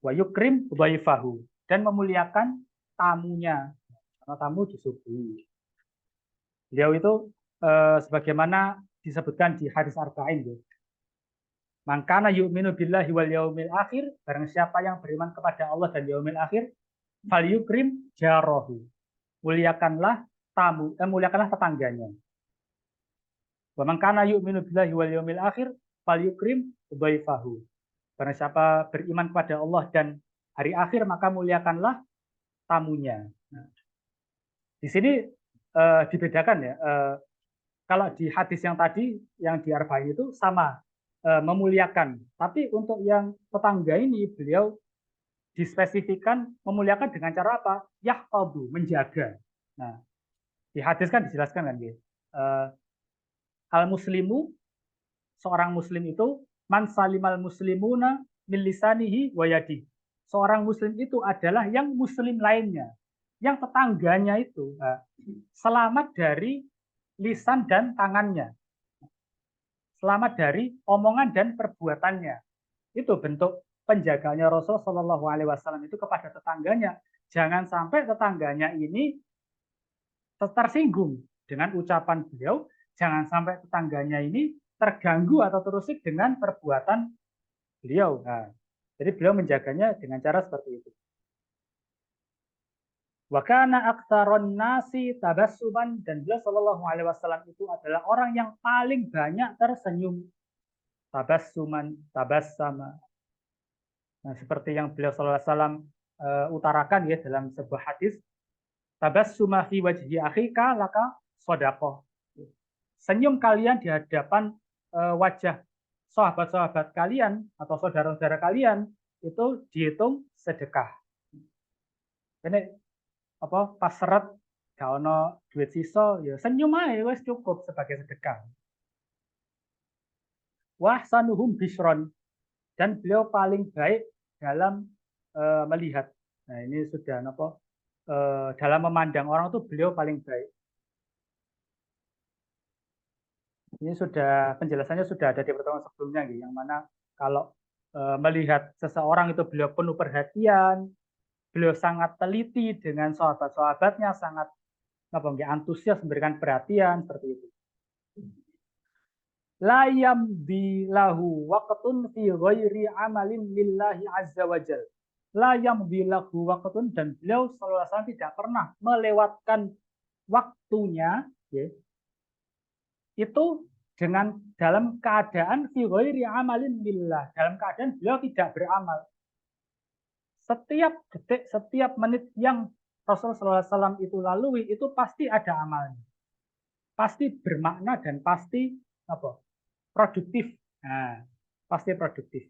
Wa yukrim dhaifahu, dan memuliakan tamunya. Karena tamu disuguhi. Beliau itu sebagaimana disebutkan di hadis arba'in, man kana yu'minu billahi wal yaumil akhir, barang siapa yang beriman kepada Allah dan yaumil akhir, fal yukrim jarahu, muliakanlah muliakanlah tetangganya. Wa man kana yu'minu billahi wal yaumil akhir, fal yukrim dhaifahu, barang siapa beriman kepada Allah dan hari akhir, maka muliakanlah tamunya. Nah, di sini dibedakan ya. Kalau di hadis yang tadi, yang di Arba'in itu sama, memuliakan. Tapi untuk yang tetangga ini, beliau dispesifikan memuliakan dengan cara apa? Yahqabu, menjaga. Nah, di hadis kan dijelaskan kan, gitu. al-muslimu, seorang muslim itu man salimal muslimuna min lisanihi wa yadihi. Seorang muslim itu adalah yang muslim lainnya, yang tetangganya itu selamat dari lisan dan tangannya, selamat dari omongan dan perbuatannya. Itu bentuk penjaganya Rasul Shallallahu Alaihi Wasallam itu kepada tetangganya. Jangan sampai tetangganya ini tersinggung dengan ucapan beliau, jangan sampai tetangganya ini terganggu atau terusik dengan perbuatan beliau. Nah, jadi beliau menjaganya dengan cara seperti itu. Wa kana aktsaron nasi tabassuman, dan beliau Shallallahu Alaihi Wasallam itu adalah orang yang paling banyak tersenyum. Tabassuman, tabassama. Nah, seperti yang beliau Shallallahu Alaihi Wasallam utarakan ya dalam sebuah hadis, tabassuma fi wajhi akhika laka shadaqah. Senyum kalian di hadapan wajah sahabat-sahabat kalian atau saudara-saudara kalian itu dihitung sedekah. Ini apa pas seret gak ono duit sisa ya senyum aja wis cukup sebagai sedekah. Wah sanuhum bisron, dan beliau paling baik dalam melihat. Nah ini sudah apa dalam memandang orang itu beliau paling baik. Ini sudah penjelasannya sudah ada di pertemuan sebelumnya, yang mana kalau melihat seseorang itu beliau penuh perhatian, beliau sangat teliti dengan sahabat-sahabatnya, sangat antusias memberikan perhatian seperti itu. La yamdi lahu waqtun fi ghairi amalin lillahi azza wajal. La yamdi lahu waqtun, dan beliau sallallahu alaihi wasallam tidak pernah melewatkan waktunya ya, itu dengan dalam keadaan fi ghairi amalin lillah, dalam keadaan beliau tidak beramal. Setiap detik, setiap menit yang Rasulullah SAW itu lalui itu pasti ada amalnya, pasti bermakna dan pasti apa? Produktif. Nah, pasti produktif.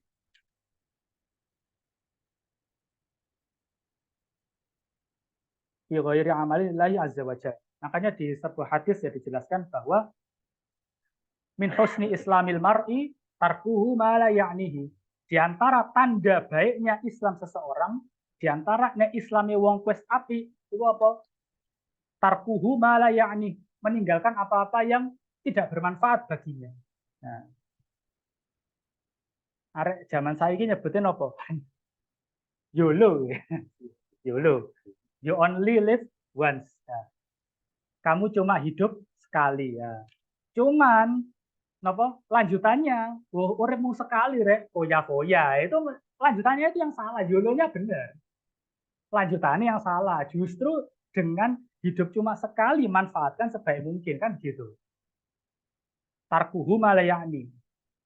Fi ghairi amalin lillahi azza wajalla. Makanya di sebuah hadis ya dijelaskan bahwa min husni islamil mar'i tarkuhu ma la ya'nihi. Di antara tanda baiknya Islam seseorang, di antaranya Islami wong kuwes api itu apa? Tarkuhu ma la ya'ni, meninggalkan apa-apa yang tidak bermanfaat baginya. Nah, arek zaman saiki nyebutin apa? YOLO. YOLO. You only live once. Nah, kamu cuma hidup sekali ya. Cuman napa lanjutannya uripmu sekali rek foya-foya itu lanjutannya itu yang salah, yolonya benar, lanjutannya yang salah. Justru dengan hidup cuma sekali manfaatkan sebaik mungkin kan gitu. Tarkuhu malayani,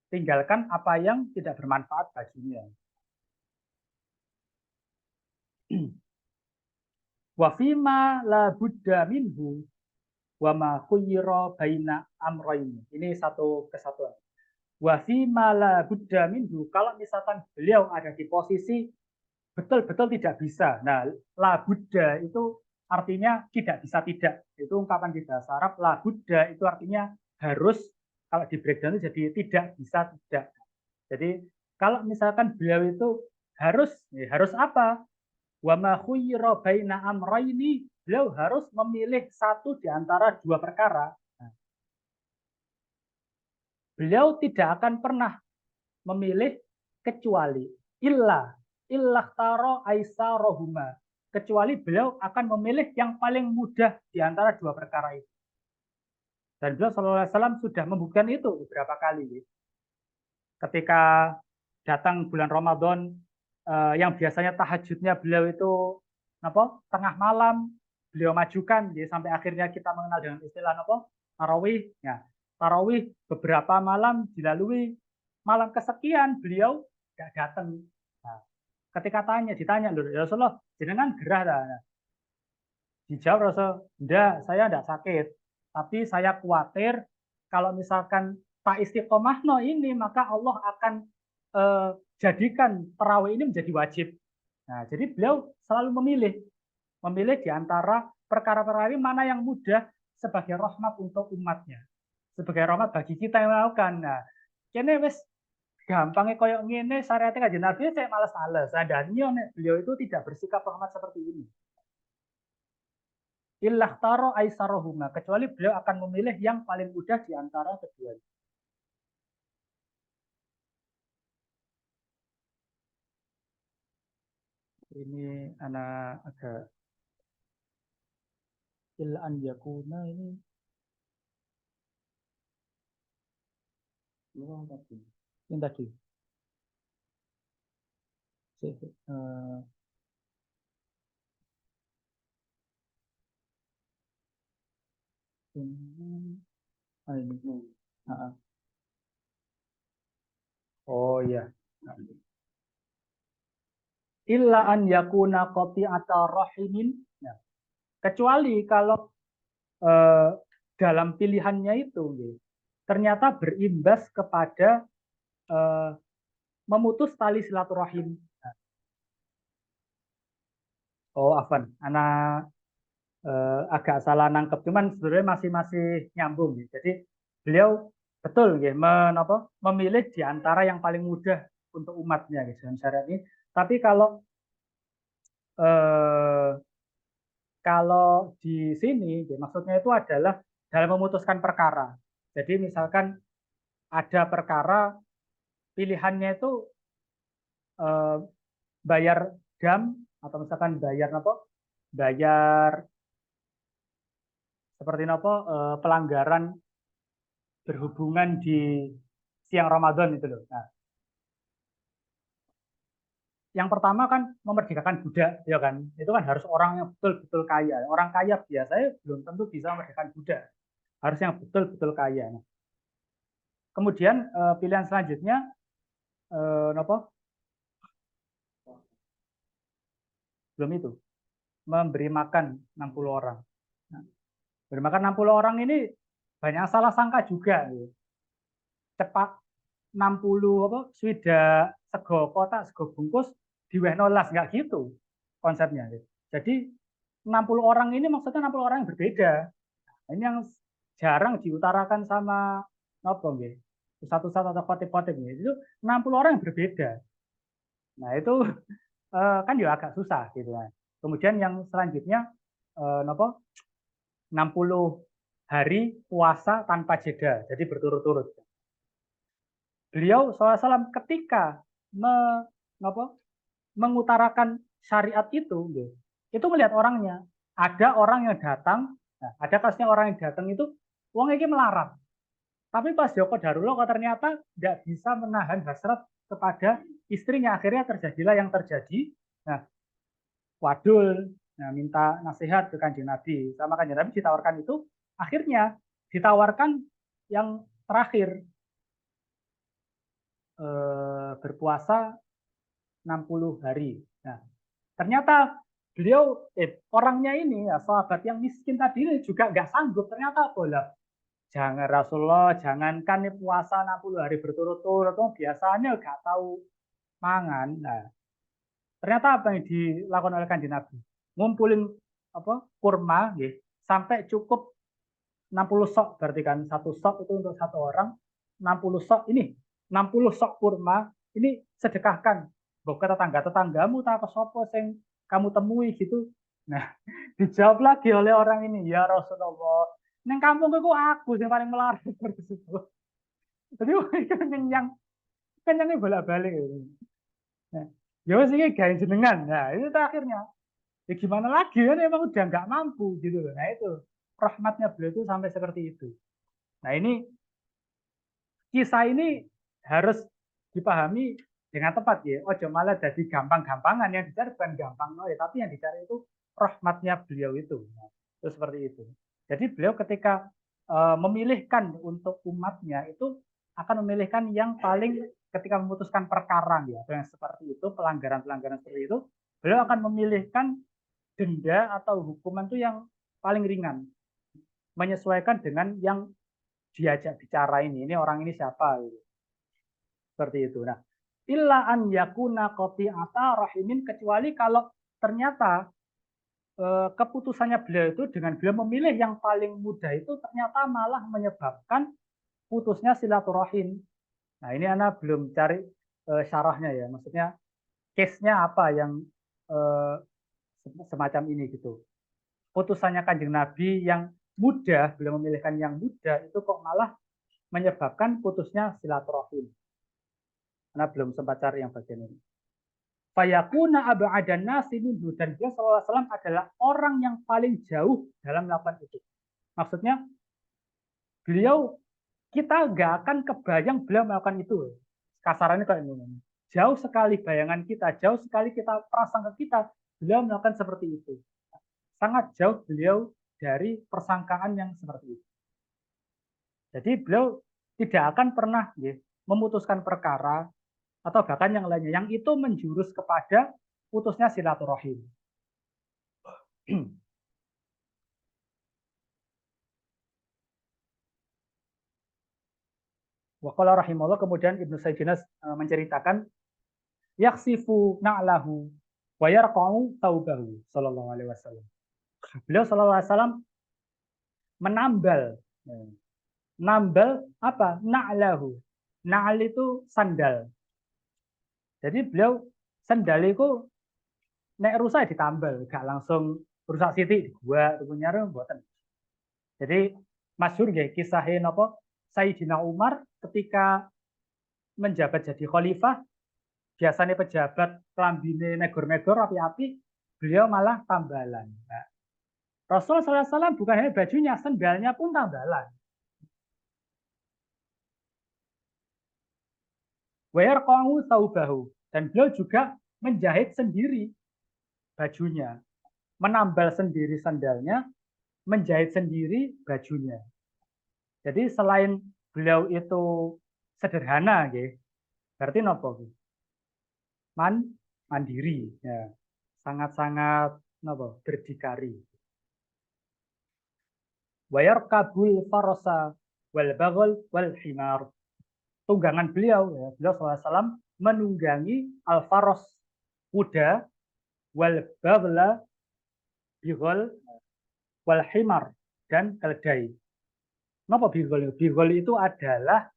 tinggalkan apa yang tidak bermanfaat baginya. Wa fima la budda minhu wa ma khuyira baina amrayni. Ini satu kesatuan. Wa fi ma la budda minhu, kalau misalkan beliau ada di posisi betul-betul tidak bisa. Nah, la budda itu artinya tidak bisa tidak. Itu ungkapan di bahasa Arab. La budda itu artinya harus, kalau di breakdown itu jadi tidak bisa tidak. Jadi kalau misalkan beliau itu harus, ya harus apa? Wa ma khuyira baina amrayni, beliau harus memilih satu di antara dua perkara. Beliau tidak akan pernah memilih kecuali illah taro aisarohuma, kecuali beliau akan memilih yang paling mudah di antara dua perkara itu. Dan beliau sallallahu alaihi wasallam sudah membuktikan itu beberapa kali. Ketika datang bulan Ramadan, yang biasanya tahajudnya beliau itu tengah malam, beliau majukan sampai akhirnya kita mengenal dengan istilah tarawih. Ya, tarawih beberapa malam dilalui, malam kesekian beliau tidak datang. Nah, ketika ditanya loh, ya Rasulullah, jenengan gerah dah? Nah, dijawab Rasul, enggak, saya enggak sakit, tapi saya khawatir kalau misalkan tak istiqomah ini, maka Allah akan jadikan tarawih ini menjadi wajib. Nah, jadi beliau selalu memilih di antara perkara-perkara ini mana yang mudah, sebagai rahmat untuk umatnya, sebagai rahmat bagi kita yang melakukan. Nah, kene wis gampangnya koyok ngene syariatnya Kanjeng Nabi saya males-males. Adanya beliau itu tidak bersikap rahmat seperti ini. Illah taro aisarohuma, kecuali beliau akan memilih yang paling mudah di antara keduanya. Ini anak agak ilan yakuna ini yang tadi. Yang tadi. Ini. Oh iya. Illa an yakuna qati'ata rahimin. Nah, kecuali kalau dalam pilihannya itu ternyata berimbas kepada memutus tali silaturahim. Oh, Afan, anak agak salah nangkep, cuman sebenarnya masih nyambung. Jadi beliau betul memilih di antara yang paling mudah untuk umatnya dalam syariat ini. Tapi kalau di sini maksudnya itu adalah dalam memutuskan perkara. Jadi misalkan ada perkara pilihannya itu bayar dam atau misalkan bayar seperti pelanggaran berhubungan di siang Ramadan itu loh. Nah, yang pertama kan memerdekakan budak, ya kan? Itu kan harus orang yang betul-betul kaya. Orang kaya biasanya belum tentu bisa memerdekakan budak. Harus yang betul-betul kaya. Nah, kemudian pilihan selanjutnya belum itu memberi makan 60 orang. Nah, memberi makan 60 orang ini banyak salah sangka juga. Cepat 60 swida sego kotak sego bungkus diwehno las, nggak gitu konsepnya. Jadi 60 orang ini maksudnya 60 orang yang berbeda. Ini yang jarang diutarakan sama satu-satu atau khotib-khotib itu 60 orang yang berbeda. Nah itu kan juga agak susah gitu kan. Kemudian yang selanjutnya 60 hari puasa tanpa jeda, jadi berturut-turut. Beliau SAW ketika mengutarakan syariat itu melihat orangnya. Ada orang yang datang, ada kasusnya orang yang datang itu wong iki melarat. Tapi pas Joko Darullah kok ternyata tidak bisa menahan hasrat kepada istrinya. Akhirnya terjadilah yang terjadi. Nah, wadul, minta nasihat ke Kanjeng Nabi. Sama Kanjeng Nabi ditawarkan itu, akhirnya ditawarkan yang terakhir, berpuasa 60 hari. Nah, ternyata beliau orangnya ini ya sahabat yang miskin tadi ini juga nggak sanggup. Ternyata bola jangan Rasulullah, jangankan nih puasa 60 hari berturut-turut, biasanya nggak tahu mangan. Nah, ternyata apa yang dilakukan oleh Kanjeng Nabi? Ngumpulin kurma sampai cukup 60 sok, berarti kan satu sok itu untuk satu orang, 60 sok ini 60 sok kurma ini sedekahkan ke tetanggamu tak apa sopo sing kamu temui gitu. Nah, dijawab lagi oleh orang ini, ya Rasulullah, neng kampung aku yang paling melarat. Jadi kenyangnya bolak-balik. Nah, ya wes iki gawe jenengan. Nah, itu akhirnya ya gimana lagi kan emang udah nggak mampu gitu. Nah, itu rahmatnya beliau itu sampai seperti itu. Nah, ini kisah ini harus dipahami dengan tepat ya. Ojo malah jadi gampang-gampangan, yang dicari bukan gampang tapi yang dicari itu rahmatnya beliau itu. Nah, itu seperti itu. Jadi beliau ketika memilihkan untuk umatnya itu akan memilihkan yang paling, ketika memutuskan perkara ya, yang seperti itu, pelanggaran-pelanggaran seperti itu, beliau akan memilihkan denda atau hukuman itu yang paling ringan, menyesuaikan dengan yang diajak bicara ini orang ini siapa gitu. Seperti itu. Nah, illa an yakuna qati'ata rahimin, kecuali kalau ternyata keputusannya beliau itu dengan beliau memilih yang paling mudah itu ternyata malah menyebabkan putusnya silaturahim. Nah, ini Ana belum cari syarahnya ya. Maksudnya case-nya apa yang semacam ini gitu. Putusannya Kanjeng Nabi yang mudah, beliau memilihkan yang mudah itu kok malah menyebabkan putusnya silaturahim. Ana belum sempat cari yang bagian ini. Fayakuna ab'adan nasi minhu, dan beliau sallallahu alaihi wasallam adalah orang yang paling jauh dalam melakukan itu. Maksudnya beliau, kita nggak akan kebayang beliau melakukan itu. Kasarannya kayak ini. Jauh sekali bayangan kita, jauh sekali kita prasangka kita, beliau melakukan seperti itu. Sangat jauh beliau dari persangkaan yang seperti itu. Jadi beliau tidak akan pernah ya, memutuskan perkara atau bahkan yang lainnya yang itu menjurus kepada putusnya silaturahim. Waqala rahimahullah, kemudian Ibnu Sayyidinas menceritakan yaksifu na'lahu wa yarqa'u taubahu sallallahu alaihi wasallam. Beliau sallallahu alaihi wasallam menambal. Nambal apa? Na'lahu. Na'al itu sandal. Jadi beliau sandal itu nek rusak ditambal, gak langsung rusak sithik dibuat punya mboten. Jadi masyhur nggih kisahe napa Sayyidina Umar ketika menjabat jadi khalifah, biasanya pejabat klambine megor-megor api-api, beliau malah tambalan. Nah, Rasul SAW bukan hanya bajunya, sendalnya pun tambalan. Wa yarqa'u thawbahu, dan beliau juga menjahit sendiri bajunya, menambal sendiri sandalnya, menjahit sendiri bajunya. Jadi selain beliau itu sederhana, berarti nopo? Mandiri, ya, sangat-sangat nopo berdikari. Wayar kabul farosa wal bagol wal himar. Tunggangan beliau, ya, beliau SAW menunggangi al-faros kuda, wal bagla bigol wal himar dan keledai. Kenapa bigol? Bigol itu adalah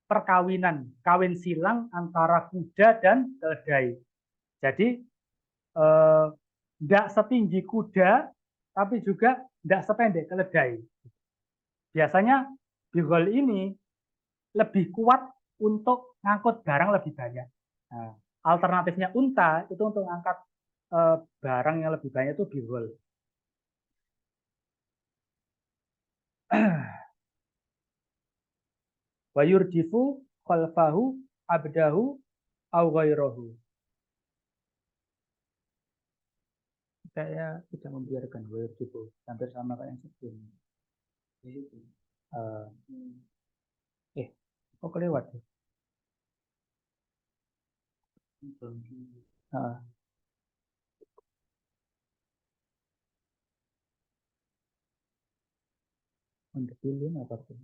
perkawinan, kawin silang antara kuda dan keledai. Jadi tidak setinggi kuda, tapi juga tidak sependek keledai. Biasanya bigol ini lebih kuat untuk ngangkut barang lebih banyak. Nah, alternatifnya unta itu untuk ngangkat barang yang lebih banyak itu bigol. Wa yurdifu khalfahu abdahu au ghairahu. Saya tidak membiarkan wa yurdifu, hampir sama kayak yang sebelumnya. Kok kelewat ya? Untuk pilih apa tuh?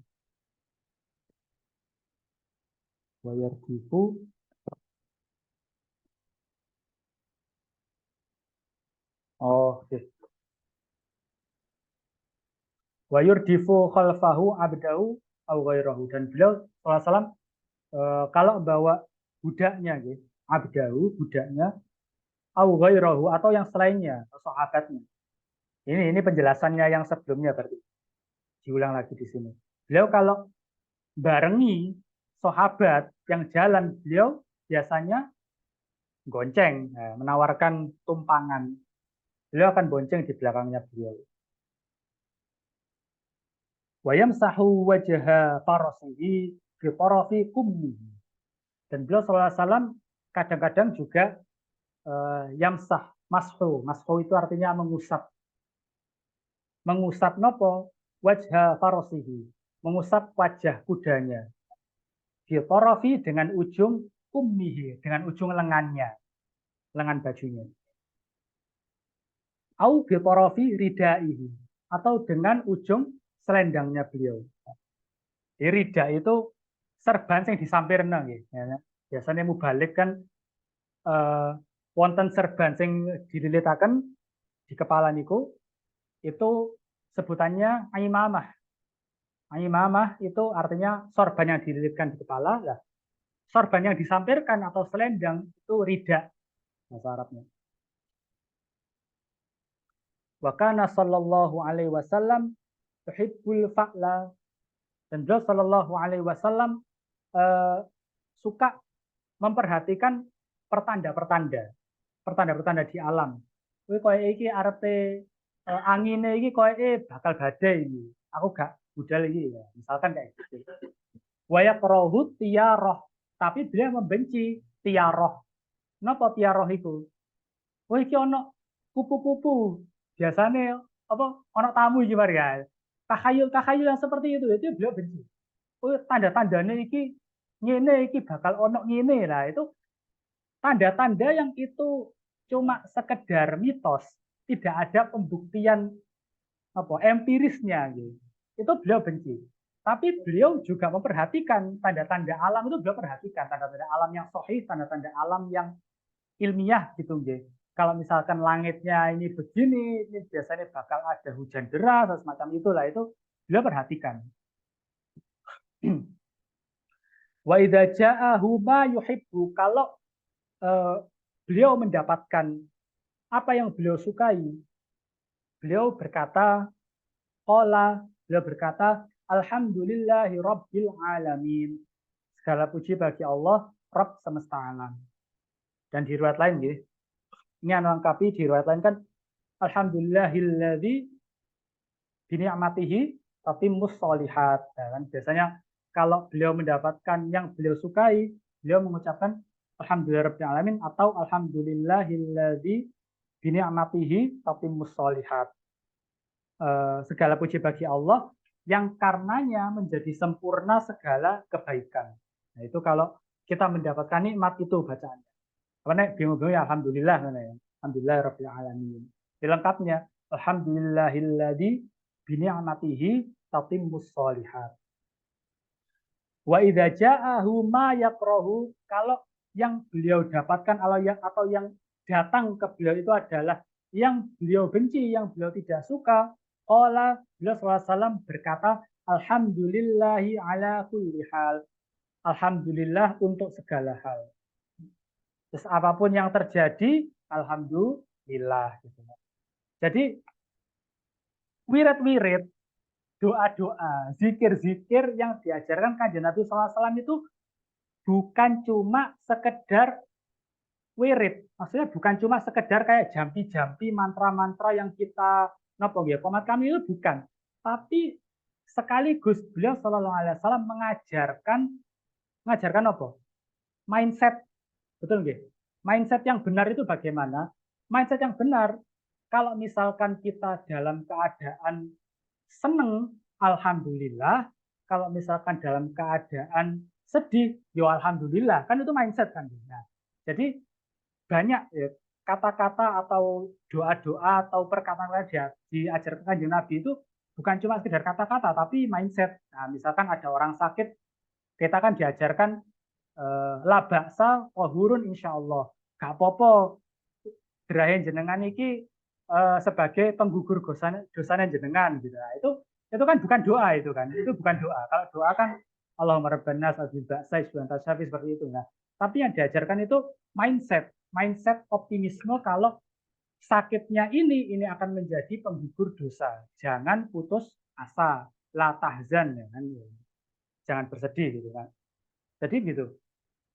Wa yurdifu wa yurdifu khalfahu abdahu au ghairahu, dan beliau SAW kalau bawa budaknya abdahu budaknya au ghairahu atau yang selainnya sahabatnya. Ini penjelasannya yang sebelumnya, berarti diulang lagi di sini. Beliau kalau barengi sahabat yang jalan, beliau biasanya gonceng, menawarkan tumpangan. Beliau akan bonceng di belakangnya beliau. Wa yamsahu wajha farasihi fi tarafi kummihi. Dan beliau SAW kadang-kadang juga yamsah, mashu. Mashu itu artinya mengusap. Mengusap nopo? Wajha farasihi. Mengusap wajah kudanya. Fi tarafi dengan ujung kummihi, dengan ujung lengannya. Lengan bajunya. Au bi tarafi ridaihi, atau dengan ujung selendangnya beliau. Di rida itu serban yang disampirna nggih. Biasanya mubalik kan wonten serban sing dililitaken di kepala niku itu sebutannya aimamah. Aimamah itu artinya sorban yang dililitkan di kepala. Lah, sorban yang disampirkan atau selendang itu rida bahasa Arabnya. Wa kana sallallahu alaihi wasallam tuhibbul fa'la, dan beliau sallallahu alaihi wasallam suka memperhatikan pertanda-pertanda di alam. Kuwi koyo iki arepe angine iki koyo bakal badai iki. Aku gak budal iki ya. Misalkan kayak gitu. Wa yaqrahu tiyaroh, tapi beliau membenci tiyaroh. Napa tiyaroh iku? Oh iki ono kupu-kupu. Biasanya apa ono tamu iki mari ya. Takhayul yang seperti itu beliau benci. Oh tanda-tandanya iki ngene iki bakal ono ngene lah, itu tanda-tanda yang itu cuma sekedar mitos, tidak ada pembuktian apa empirisnya gitu. Itu beliau benci. Tapi beliau juga memperhatikan tanda-tanda alam, itu beliau perhatikan tanda-tanda alam yang sahih, tanda-tanda alam yang ilmiah gitu nggih. Kalau misalkan langitnya ini begini, ini biasanya bakal ada hujan deras atau semacam itulah, itu beliau perhatikan. Wa idza ja'ahu ma yuhibbu, kalau beliau mendapatkan apa yang beliau sukai, beliau berkata, alhamdulillahi rabbil alamin. Segala puji bagi Allah, Rabb semesta alam. Dan di riwayat lain gitu. Ini lengkapi di riwayat lain kan, alhamdulillahilladzi bini'matihi tatimmus sholihat. Dan biasanya kalau beliau mendapatkan yang beliau sukai, beliau mengucapkan alhamdulillahirabbil alamin atau alhamdulillahilladzi bini'matihi tatimmus sholihat. Segala puji bagi Allah yang karenanya menjadi sempurna segala kebaikan. Nah, itu kalau kita mendapatkan nikmat itu bacaannya. Apa nih bingung-bingung ya alhamdulillah ya. Alhamdulillahirabbil alamin. Lengkapnya alhamdulillahilladzi bini'matihi tatimmus sholihat. Wa idza ja'ahu ma yakrahu, kalau yang beliau dapatkan atau yang datang ke beliau itu adalah yang beliau benci, yang beliau tidak suka, qala, beliau SAW berkata, alhamdulillahi ala kulli hal. Alhamdulillah untuk segala hal. Terus apapun yang terjadi, alhamdulillah. Jadi wirid-wirid, doa-doa, zikir-zikir yang diajarkan Kanjeng Nabi SAW itu bukan cuma sekedar wirid. Maksudnya bukan cuma sekedar kayak jampi-jampi mantra-mantra yang kita nopo ya, komat kami itu bukan. Tapi sekaligus beliau Shallallahu Alaihi Wasallam mengajarkan apa? Mindset, betul nggih? Mindset yang benar itu bagaimana? Mindset yang benar, kalau misalkan kita dalam keadaan seneng, alhamdulillah. Kalau misalkan dalam keadaan sedih, yo alhamdulillah. Kan itu mindset kan. Nah, jadi banyak ya, kata-kata atau doa-doa atau perkataan yang diajarkan Kanjeng Nabi itu bukan cuma sekedar kata-kata, tapi mindset. Nah, misalkan ada orang sakit, kita kan diajarkan la baksa tahurun insyaallah. Gak apa-apa dirahin jenengan iki sebagai penggugur dosanya jenengan gitu. Nah, itu kan bukan doa, itu kan. Itu bukan doa. Kalau doa kan Allahumma rabbannas azbil ba'sa isbantasyafi seperti itu. Nah, tapi yang diajarkan itu mindset optimisme kalau sakitnya ini akan menjadi penggugur dosa. Jangan putus asa, la tahzan ya kan. Jangan bersedih gitu kan. Jadi gitu.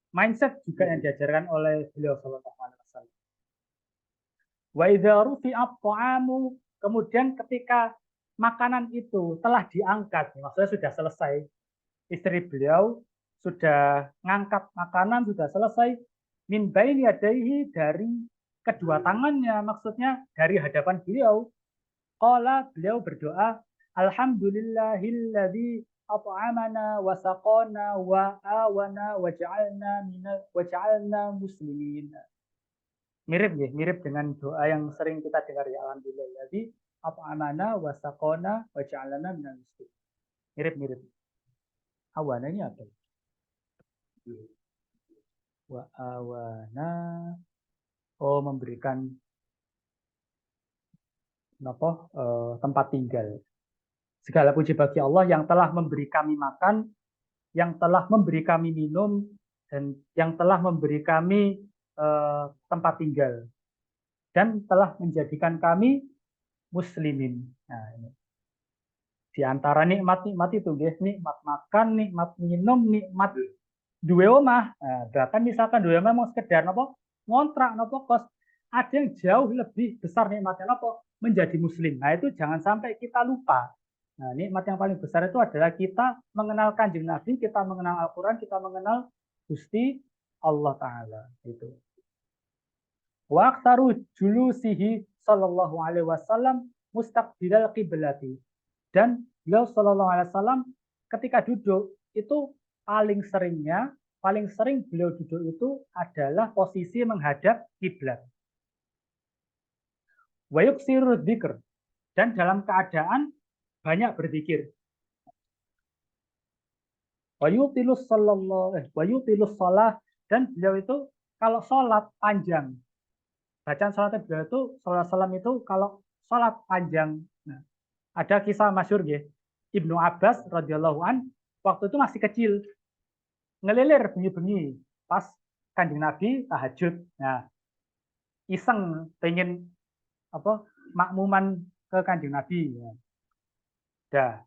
Mindset juga yang diajarkan oleh beliau sallallahu alaihi wasallam. Wa idza rufi'at ta'amu, kemudian ketika makanan itu telah diangkat, maksudnya sudah selesai, istri beliau sudah ngangkat makanan, sudah selesai, min baini yadaihi, dari kedua tangannya, maksudnya dari hadapan beliau. Qala, beliau berdoa, alhamdulillahilladzi at'amana wa saqana wa awana wa ja'alna muslimin. Mirip dengan doa yang sering kita dengar ya, alhamdulillahilladzi at'amana wa saqana wa ja'alna minal muslimin. Mirip. Awana ini apa? Wa awana, oh memberikan tempat tinggal. Segala puji bagi Allah yang telah memberi kami makan, yang telah memberi kami minum, dan yang telah memberi kami tempat tinggal, dan telah menjadikan kami muslimin. Nah, ini. Di antara nikmat-nikmat itu, guys, nikmat makan, nikmat minum, nikmat duwe omah. Nah, bahkan misalkan duwe omah mau sekedar ngontrak kos, ada yang jauh lebih besar nikmatnya menjadi muslim. Nah, itu jangan sampai kita lupa. Nah, nikmat yang paling besar itu adalah kita mengenal Kanjeng Nabi, kita mengenal Al-Qur'an, kita mengenal Gusti Allah Ta'ala. Itu. Wa aktaru julusihi sallallahu alaihi wasallam mustaqbilal qiblati. Dan beliau sallallahu alaihi wasallam ketika duduk itu paling sering beliau duduk itu adalah posisi menghadap kiblat. Wa yuksiru dzikr, dan dalam keadaan banyak berzikir. Wa yutilus shalah, dan beliau itu kalau sholat panjang. Bacaan sholatnya beliau itu sallallahu itu kalau sholat panjang. Nah, ada kisah masyhur ya. Ibnu Abbas radhiyallahu an waktu itu masih kecil. Ngelilir bengi-bengi pas Kanjeng Nabi tahajud. Nah, iseng pengen makmuman ke Kanjeng Nabi. Ya. Dah.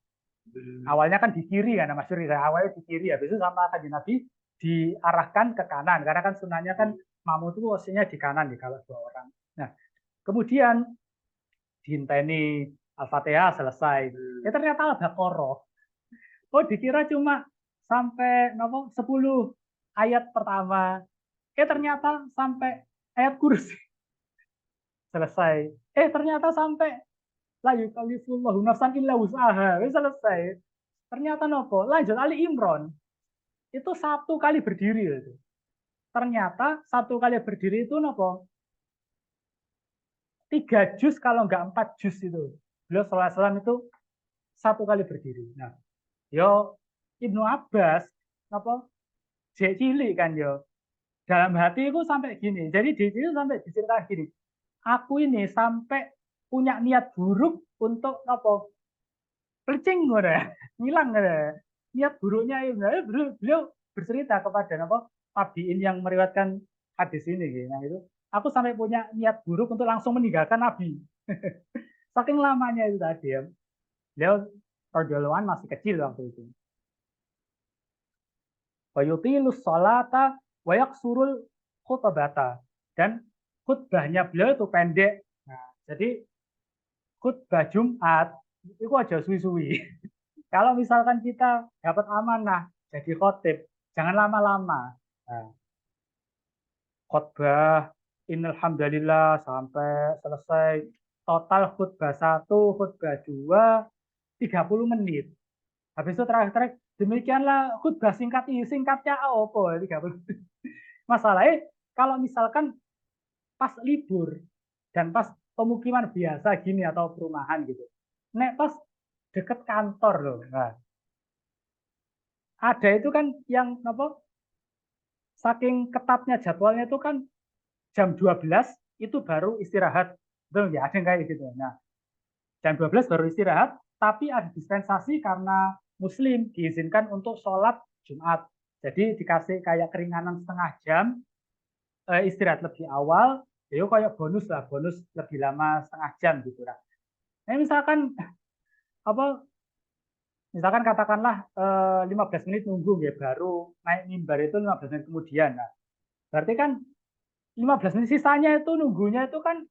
Awalnya kan di kiri kan, masyhur awalnya di kiri, habis itu sama Kanjeng Nabi diarahkan ke kanan karena kan sunahnya kan makmum itu posisinya di kanan nih kalau 2 orang. Nah, kemudian diinteni Al-Fatihah selesai. Ya ternyata Al-Baqarah. Oh, dikira cuma sampai 10 ayat pertama. Ternyata sampai ayat kursi. Selesai. Ternyata sampai la yukallifullahu nafsan illa wus'aha. Selesai. Ternyata lanjut Ali Imran. Itu 1 kali berdiri itu. Ternyata 1 kali berdiri itu 3 juz kalau enggak 4 juz itu. Beliau sallallahu alaihi wasallam itu 1 kali berdiri. Nah, yo Ibnu Abbas jek cilik kan yo. Dalam hati itu sampai gini. Jadi di situ sampai diceritakan gini. Aku ini sampai punya niat buruk untuk pelicing udah, ngilang udah. Niat buruknya itu beliau bercerita kepada tabiin yang meriwayatkan hadis ini gitu. Nah, itu aku sampai punya niat buruk untuk langsung meninggalkan Nabi. Saking lamanya itu tadi ya. Beliau radhiyallahu anhu masih kecil waktu itu. Wa yutilus sholata wa yaksurul khutbata, dan khutbahnya beliau itu pendek. Nah, jadi khutbah Jumat itu aja suwi-suwi. Kalau misalkan kita dapat amanah jadi khotib, jangan lama-lama. Nah, khutbah innal hamdalillah sampai selesai, total khutbah 1, khutbah 2, 30 menit. Habis itu terakhir demikianlah khutbah singkatnya apa 30. Masalahnya kalau misalkan pas libur dan pas pemukiman biasa gini atau perumahan gitu. Nek pas deket kantor loh. Nah, ada itu kan yang saking ketatnya jadwalnya itu kan jam 12 itu baru istirahat. Betul ya, ada yang kayak gitu. Nah, jam 12 baru istirahat, tapi ada dispensasi karena muslim diizinkan untuk sholat Jumat. Jadi dikasih kayak keringanan setengah jam, istirahat lebih awal, ya kayak bonus lah, bonus lebih lama setengah jam gitu lah. Nah, misalkan katakanlah 15 menit nunggu ya, baru naik mimbar itu 15 menit kemudian. Nah, berarti kan 15 menit sisanya itu nunggunya itu kan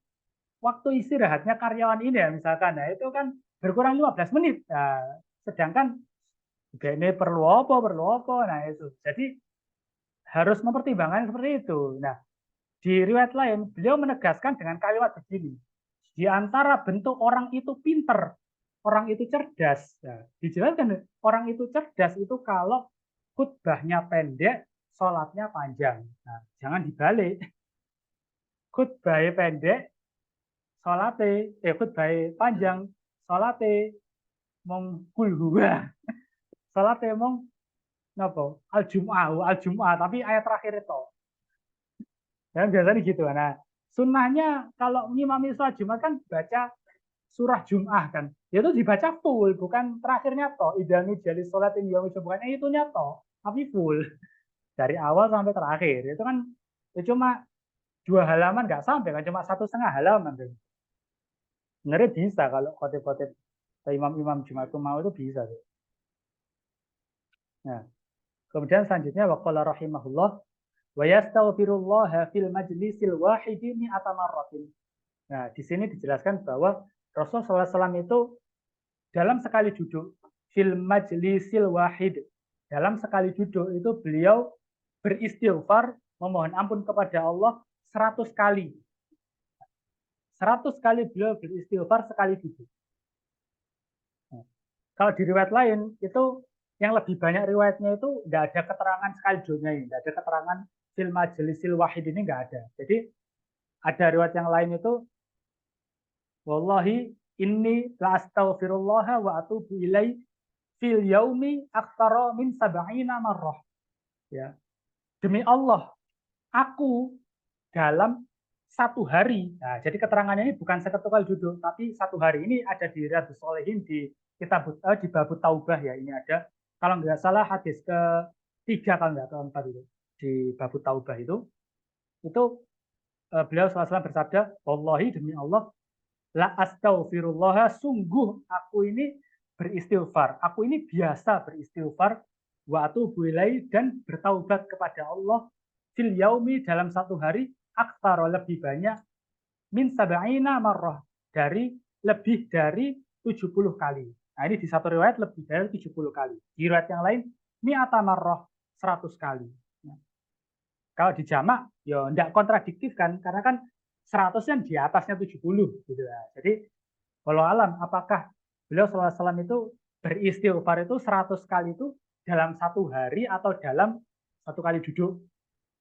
waktu istirahatnya karyawan ini ya misalkan. Nah, itu kan berkurang 15 menit. Nah, sedangkan ini perlu apa. Nah, itu. Jadi harus mempertimbangkan seperti itu. Nah, di riwayat lain beliau menegaskan dengan kalimat begini. Di antara bentuk orang itu pinter, orang itu cerdas. Nah, dijelaskan orang itu cerdas itu kalau khutbahnya pendek, sholatnya panjang. Nah, jangan dibalik. Khutbahnya pendek, khutbahnya panjang, sholatnya mong kulhuwa. Sholatnya mong al-jum'ah, tapi ayat terakhir itu. Dan biasanya gitu. Nah, sunnahnya kalau ngimami sholat Jumat kan baca surah Jum'ah kan. Itu dibaca full, bukan terakhirnya toh. Idanu jali sholatin yaumi bukan itunya toh, tapi full dari awal sampai terakhir. Itu kan cuma 2 halaman nggak sampai kan, cuma 1,5 halaman. Sebenarnya bisa kalau khotib-khotib imam-imam Jumat mau itu bisa. Nah, kemudian selanjutnya waqala rahimahullah wa yastaghfirullaha fil majlisil wahidi mi'ata marratin. Nah, di sini dijelaskan bahwa Rasulullah SAW itu dalam sekali duduk fil majlisil wahid, dalam sekali duduk itu beliau beristighfar memohon ampun kepada Allah 100 kali. 100 kali beliau beristighfar sekali duduk. Nah, kalau di riwayat lain itu yang lebih banyak riwayatnya itu nggak ada keterangan sekali duduknya ini, nggak ada keterangan fil majlisil wahid ini nggak ada. Jadi ada riwayat yang lain itu wallahi inni la astaghfirullah wa atubu ilai fil yaumi aktsara min 70 marrah. Ya. Demi Allah, aku dalam satu hari. Nah, jadi keterangannya ini bukan satu kali duduk, tapi satu hari. Ini ada di Riyadhus Shalihin di kitab di bab Taubah ya. Ini ada kalau nggak salah hadis ke-3 kalau nggak keempat itu di bab Taubah itu beliau SAW bersabda, wallahi demi Allah, la astaghfirullah, sungguh aku ini beristighfar. Aku ini biasa beristighfar wa atubu ilaihi dan bertaubat kepada Allah fil yaumi dalam satu hari aktsara lebih banyak min sab'ina marrah dari lebih dari 70 kali. Nah, ini di satu riwayat lebih dari 70 kali. Di riwayat yang lain mi'ata marrah 100 kali. Nah, kalau di jamak ya enggak kontradiktif kan karena kan 100 kan di atasnya 70 gitu ya. Jadi walau alam apakah beliau SAW itu beristighfar itu 100 kali itu dalam satu hari atau dalam satu kali duduk.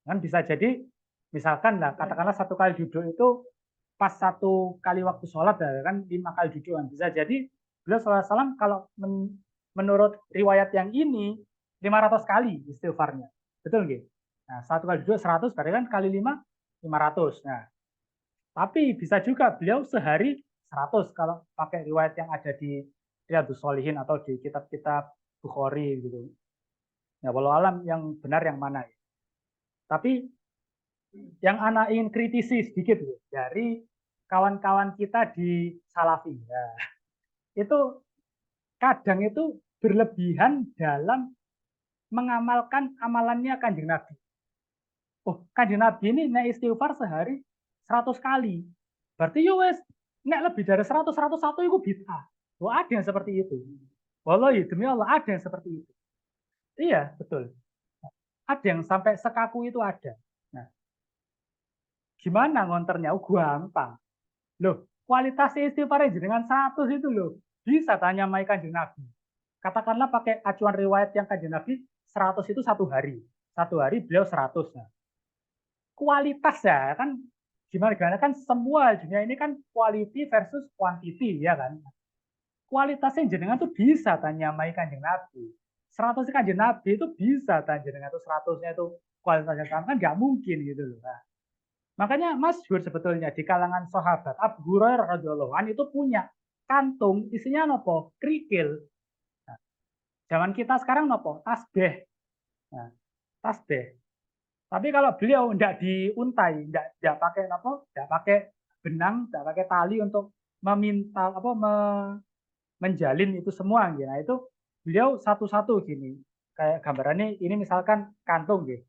Kan bisa jadi misalkan lah katakanlah satu kali duduk itu pas satu kali waktu sholat ya kan 5 kali duduk kan. Bisa jadi beliau SAW kalau menurut riwayat yang ini 500 kali istighfarnya. Betul nggih? Nah, satu kali duduk 100 berarti kan kali 5 500. Nah, tapi bisa juga beliau sehari 100 kalau pakai riwayat yang ada di Riyadhus Shalihin atau di kitab-kitab Bukhari gitu. Ya, walau alam yang benar yang mana ya. Tapi yang anak ingin kritisi sedikit ya, dari kawan-kawan kita di Salafi. Ya, itu kadang itu berlebihan dalam mengamalkan amalannya Kanjeng Nabi. Oh, Kanjeng Nabi ini nek istighfar sehari 100 kali. Berarti yo wes nek lebih dari 100 101 itu bid'ah. Oh, ada yang seperti itu. Wallahi demi Allah ada yang seperti itu. Iya, betul. Ada yang sampai sekaku itu ada. Nah, gimana ngonternya? Oh, gampang. Loh, kualitas istighfar dengan 100 itu loh. Bisa tanya mai Kanjeng Nabi. Katakanlah pakai acuan riwayat yang Kanjeng Nabi 100 itu satu hari. Satu hari beliau 100. Nah, kualitas ya kan gimana kan semua dunia ini kan quality versus quantity ya kan. Kualitasnya jenengan tuh bisa tanya mai Kanjeng Nabi. 100 Kanjeng Nabi itu bisa tanya jenengan tuh 100-nya itu kualitasnya sama kan nggak mungkin gitu loh. Nah, makanya masyhur sebetulnya di kalangan sahabat Abu Hurairah radhiyallahu anhu itu punya kantung isinya nopo kerikil. Nah, zaman kita sekarang nopo tasbih. Nah, tasbih. Tapi kalau beliau tidak diuntai, tidak pakai apa, tidak pakai benang, tidak pakai tali untuk meminta apa menjalin itu semua, gitu. Nah itu beliau satu-satu gini, kayak gambarannya ini misalkan kantung, gitu.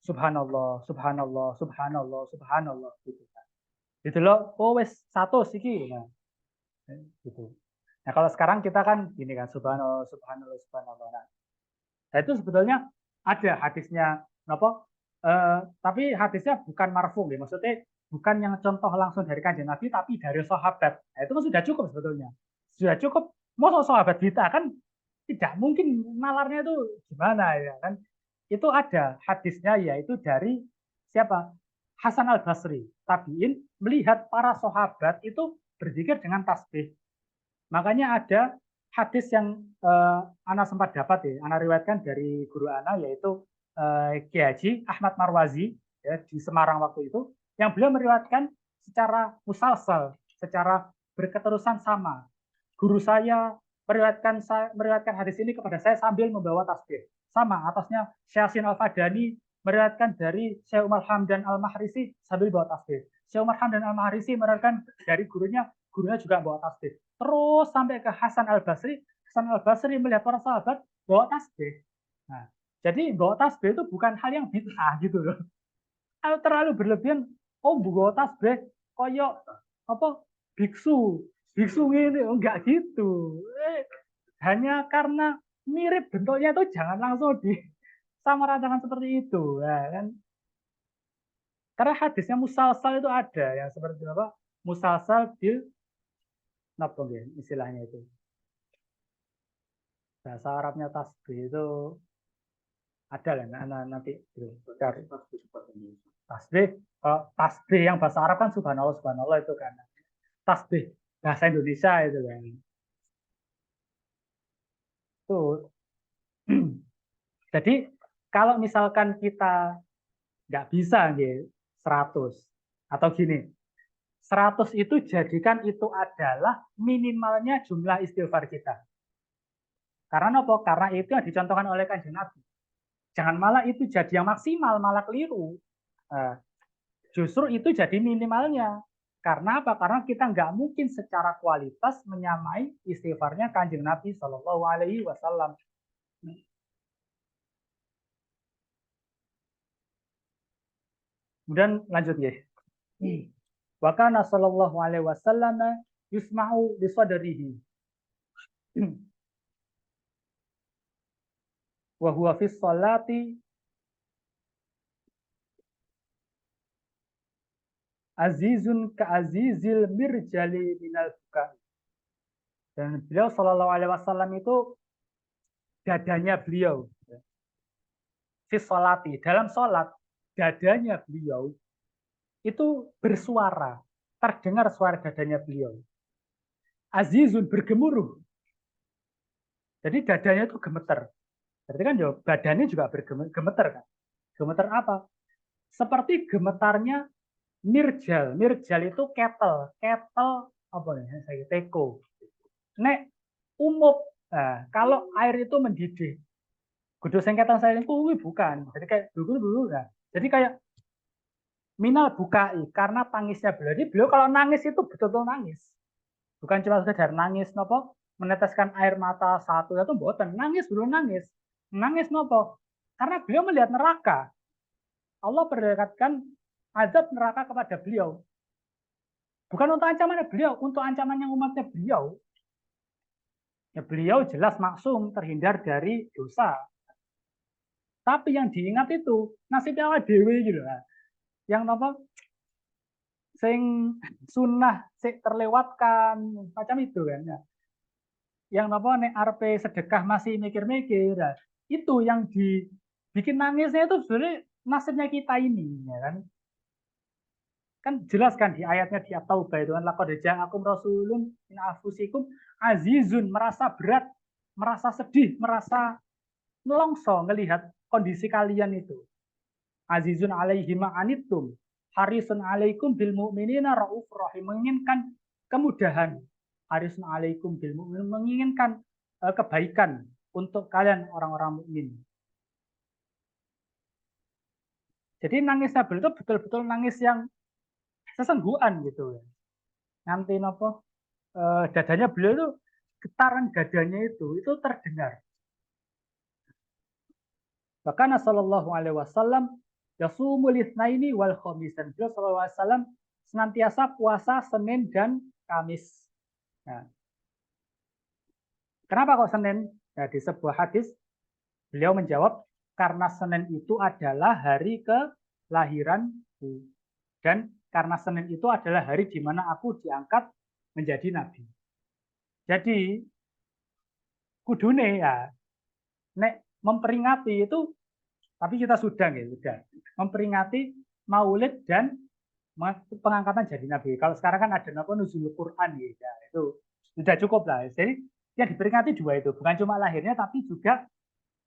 Subhanallah, Subhanallah, Subhanallah, Subhanallah, gitu. Gitu loh, oh wes satu sih, nah, gitu. Nah kalau sekarang kita kan gini kan, Subhanallah, Subhanallah, Subhanallah. Nah itu sebetulnya ada hadisnya, kenapa? Tapi hadisnya bukan marfu, ya. Maksudnya bukan yang contoh langsung dari Kanjeng Nabi, tapi dari sahabat. Nah, itu kan sudah cukup sebetulnya. Sudah cukup. Masa sahabat kita kan tidak mungkin nalarnya itu gimana ya kan? Itu ada hadisnya yaitu dari siapa? Hasan Al Basri. Tabiin melihat para sahabat itu berzikir dengan tasbih. Makanya ada hadis yang Ana sempat dapat ya, Ana riwayatkan dari guru Ana yaitu Kiai Haji Ahmad Marwazi ya, di Semarang waktu itu, yang beliau meriwayatkan secara musalsal, secara berketerusan sama. Guru saya meriwayatkan hadis ini kepada saya sambil membawa tasbih. Sama, atasnya Syekh Yasin Al-Fadani meriwayatkan dari Syekh Umar Hamdan Al-Mahrisi sambil bawa tasbih. Syekh Umar Hamdan Al-Mahrisi meriwayatkan dari gurunya juga bawa tasbih. Terus sampai ke Hasan Al-Basri. Hasan Al-Basri melihat para sahabat bawa tasbih. Nah, jadi bawa tasbih itu bukan hal yang bid'ah gitu loh. Kalau terlalu berlebihan, oh bawa tasbih koyok apa biksu ini enggak gitu. Hanya karena mirip bentuknya itu jangan langsung disamaratakan seperti itu, ya kan? Karena hadisnya musalsal itu ada yang seperti apa? Musalsal bil napa istilahnya itu. Bahasa Arabnya tasbih itu ada lah, nanti cari tasbih. Tasbih yang bahasa Arab kan subhanallah subhanallah itu kan. Tasbih bahasa Indonesia itu kan. Tuh. Jadi kalau misalkan kita nggak bisa 100 atau gini, 100 itu jadikan itu adalah minimalnya jumlah istighfar kita. Karena apa? Karena itu yang dicontohkan oleh Kanjeng Nabi. Jangan malah itu jadi yang maksimal, malah keliru. Nah, justru itu jadi minimalnya. Karena apa? Karena kita nggak mungkin secara kualitas menyamai istighfarnya Kanjeng Nabi Shallallahu Alaihi Wasallam. Kemudian lanjut ya. Wa kana sallallahu alaihi wasallam yusma'u bi sadrihi. Wa huwa fi sholati azizun ka azizil mirjali minal buka. Dan beliau sallallahu alaihi wasallam itu dadanya beliau fi sholati, dalam sholat dadanya beliau itu bersuara, terdengar suara dadanya beliau. Azizun, bergemuruh. Jadi dadanya itu gemeter. Berarti kan ya badannya juga bergemeter kan. Gemeter apa? Seperti gemetarnya mirjal. Mirjal itu kettle. Kettle apa nih? Saya teko. Nek umup. Nah, kalau air itu mendidih. Kudu sengketan saya itu bukan. Jadi kayak dulu. Nah. Jadi kayak minal bukai karena tangisnya beliau. Jadi beliau kalau nangis itu betul-betul nangis. Bukan cuma sekedar nangis nopo meneteskan air mata satu itu boten. Nangis belum nangis. Nangis nopo? Karena beliau melihat neraka. Allah berdekatkan azab neraka kepada beliau. Bukan untuk ancamannya beliau, untuk ancamannya umatnya beliau. Ya, beliau jelas maksum, terhindar dari dosa. Tapi yang diingat itu nasibnya awake dhewe gitu lah. Yang apa? Sing sunnah sing terlewatkan macam itu kan ya. Yang apa nek arepe sedekah masih mikir-mikir. Nah, itu yang dibikin nangisnya itu sebenarnya nasibnya kita ini ya kan. Kan jelas kan di ayatnya di At-Taubah itu kan laqad ja'akum rasulun min anfusikum azizun, merasa berat, merasa sedih, merasa nelongso melihat kondisi kalian itu. Azizun alaihi ma anittum harisun alaikum bil mu'minina raufur rahim, menginginkan kemudahan. Harisun alaikum bil mu'minin, menginginkan kebaikan untuk kalian orang-orang mukmin. Jadi nangisnya beliau itu betul-betul nangis yang sesenggukan gitu. Nanti nopo dadanya beliau itu, getaran dadanya itu terdengar. Bahkan sallallahu alaihi wasallam yasumul itsnaini wal khamis, dan beliau sallallahu alaihi wasallam senantiasa puasa Senin dan Kamis. Nah, kenapa kok Senin? Nah, di sebuah hadis beliau menjawab karena Senin itu adalah hari kelahiranku, dan karena Senin itu adalah hari di mana aku diangkat menjadi nabi. Jadi kudune ya nek memperingati itu, tapi kita sudah memperingati Maulid dan pengangkatan jadi nabi. Kalau sekarang kan ada apa nuzul Quran ya, itu sudah cukup lah. Jadi yang diperingati dua itu, bukan cuma lahirnya tapi juga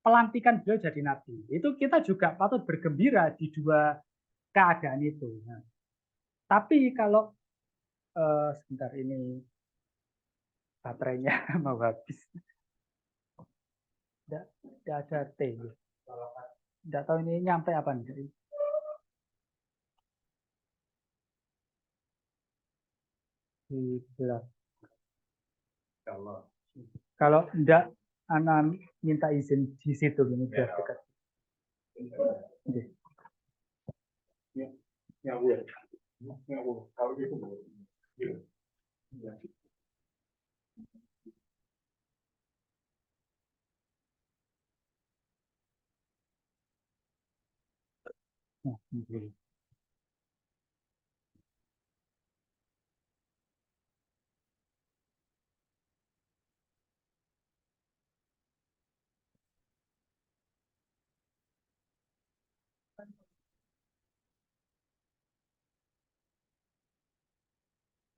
pelantikan beliau jadi nabi. Itu kita juga patut bergembira di dua keadaan itu. Nah, tapi kalau sebentar ini baterainya mau habis. Tidak ada T. Tidak tahu ini nyampe apa nih. Di belah. Kalau tidak, anak minta izin di situ gini biar dekat. Kalau gitu.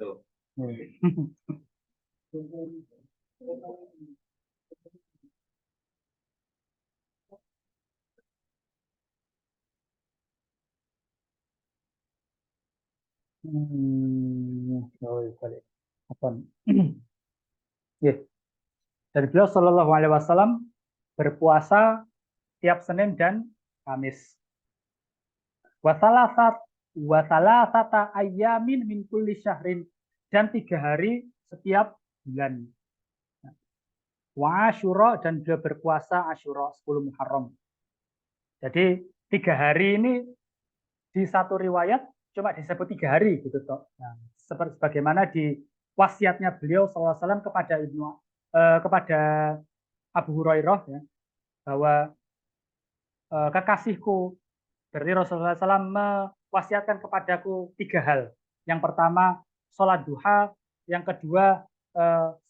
Tuh. Apa? Ya. Dari beliau Shallallahu Alaihi Wasallam berpuasa tiap Senin dan Kamis. Wasalasata ayamin min kulli syahrin, dan 3 hari setiap bulan. Wa Asyura, dan beliau berpuasa Asyura 10 Muharram. Jadi 3 hari ini di satu riwayat cuma disebut 3 hari gitu toh. Nah, seperti bagaimana di wasiatnya beliau SAW kepada kepada Abu Hurairah ya, bahwa kekasihku, berarti Rasulullah SAW mewasiatkan kepadaku 3 hal. Yang pertama sholat duha, yang kedua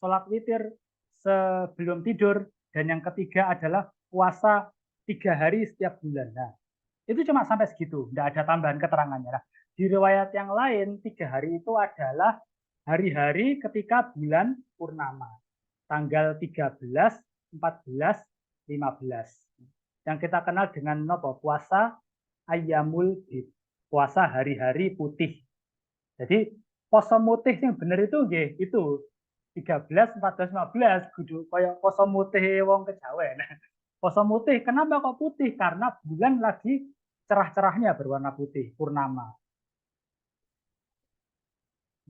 sholat witir sebelum tidur, dan yang ketiga adalah puasa 3 hari setiap bulan. Nah, itu cuma sampai segitu, tidak ada tambahan keterangannya. Nah, di riwayat yang lain 3 hari itu adalah hari-hari ketika bulan purnama, tanggal 13, 14, 15. Yang kita kenal dengan puasa Ayyamul Bid, puasa hari-hari putih. Jadi poso mutih yang benar itu nggih itu 13, 14, 15 kudu kaya poso mutih wong kejawen. Poso mutih kenapa kok putih? Karena bulan lagi cerah-cerahnya berwarna putih, purnama.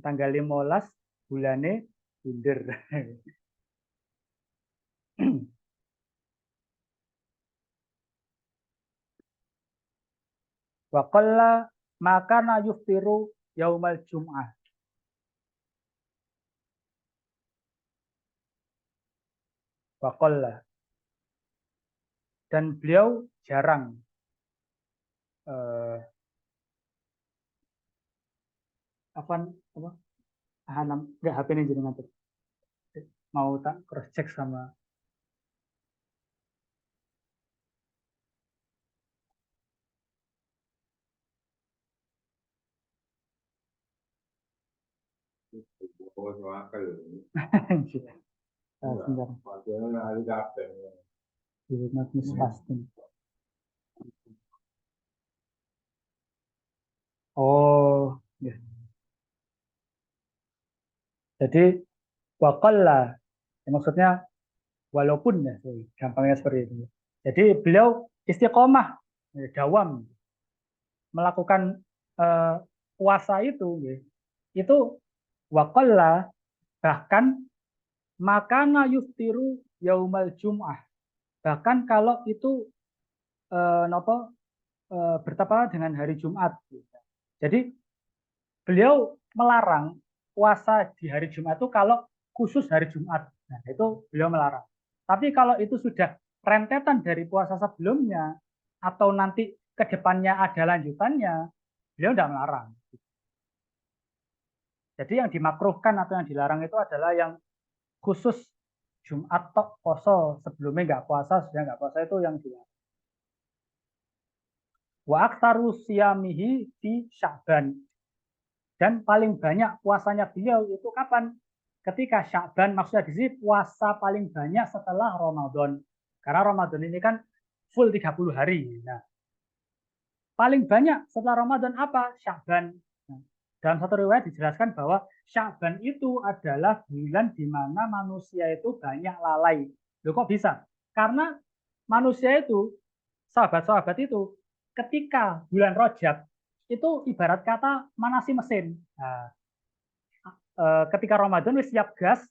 Tanggal 15 bulannya bunder. Wa qalla makana yuftiru yaumal jum'ah. Wa qalla, dan beliau jarang apa enggak HP ini jadi ngantuk. Mau tak cross check sama Oh, ya. Jadi waqalla, maksudnya walaupun ya, gampangnya seperti itu. Jadi beliau istiqomah, dawam melakukan puasa itu, ya. Itu waqalla, bahkan makana yuftiru yaumal jum'ah. Bahkan kalau itu bertepatan dengan hari Jumat. Jadi beliau melarang puasa di hari Jumat itu kalau khusus hari Jumat. Nah, itu beliau melarang. Tapi kalau itu sudah rentetan dari puasa sebelumnya atau nanti ke depannya ada lanjutannya, beliau tidak melarang. Jadi yang dimakruhkan atau yang dilarang itu adalah yang khusus Jumat tok poso, sebelumnya nggak puasa, sudah nggak puasa, itu yang dilarang. Wa aktsaru siyamihi di Sya'ban. Dan paling banyak puasanya beliau itu kapan? Ketika Sya'ban, maksudnya di sini puasa paling banyak setelah Ramadan. Karena Ramadan ini kan full 30 hari. Nah, paling banyak setelah Ramadan apa? Sya'ban. Nah, dalam satu riwayat dijelaskan bahwa Sya'ban itu adalah bulan di mana manusia itu banyak lalai. Loh kok bisa? Karena manusia itu, sahabat-sahabat itu, ketika bulan Rajab, itu ibarat kata manasi mesin. Nah, ketika Ramadan wis siap gas,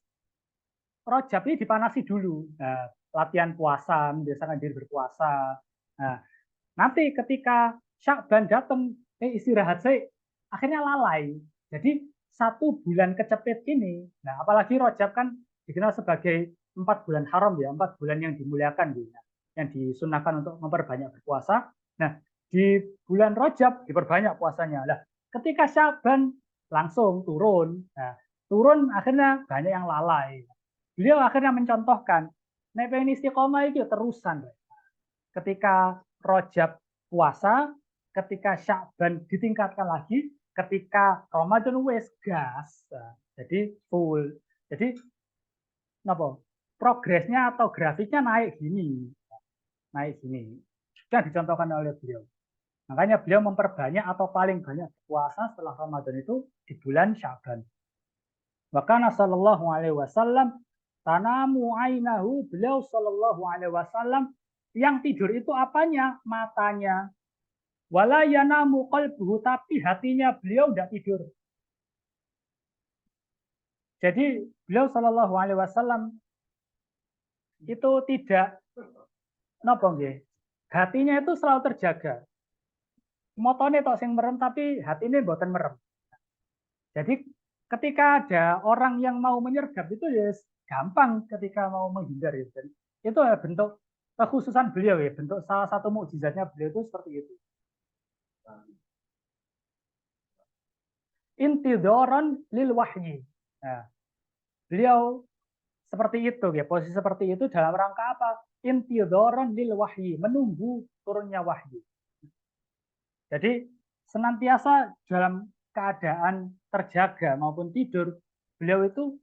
Rajab ini dipanasi dulu. Nah, latihan puasa, membiasakan diri berpuasa. Nah, nanti ketika Sya'ban datang, istirahat saya, akhirnya lalai. Jadi 1 bulan kecepit ini, nah apalagi Rajab kan dikenal sebagai 4 bulan haram ya, 4 bulan yang dimuliakan gitu, yang disunahkan untuk memperbanyak berpuasa. Nah, di bulan Rajab diperbanyak puasanya. Nah, ketika Sya'ban langsung turun, nah, turun akhirnya banyak yang lalai. Beliau akhirnya mencontohkan, nek pengen istiqomah itu terusan. Ketika Rajab puasa, ketika Sya'ban ditingkatkan lagi, ketika Ramadan wes gas. Jadi full. Jadi apa? Progresnya atau grafiknya naik gini. Naik gini. Sudah dicontohkan oleh beliau. Makanya beliau memperbanyak atau paling banyak puasa setelah Ramadan itu di bulan Sya'ban. Wakana sallallahu alaihi wasallam tanamu ainahu, beliau sallallahu alaihi wasallam yang tidur itu apanya? Matanya. Wala yanamu qalbuhu, tapi hatinya beliau tidak tidur. Jadi beliau sallallahu alaihi wasallam itu tidak napa nggih. Hatinya itu selalu terjaga. Motone tok sing merem tapi hatine mboten merem. Jadi ketika ada orang yang mau menyergap itu ya gampang ketika mau menghindar ya. Itu bentuk kekhususan beliau ya, bentuk salah satu mukjizatnya beliau itu seperti itu. Intidoron lil wahyi. Nah, beliau seperti itu ya, posisi seperti itu dalam rangka apa? Intidoron lil wahyi, menunggu turunnya wahyu. Jadi senantiasa dalam keadaan terjaga maupun tidur, beliau itu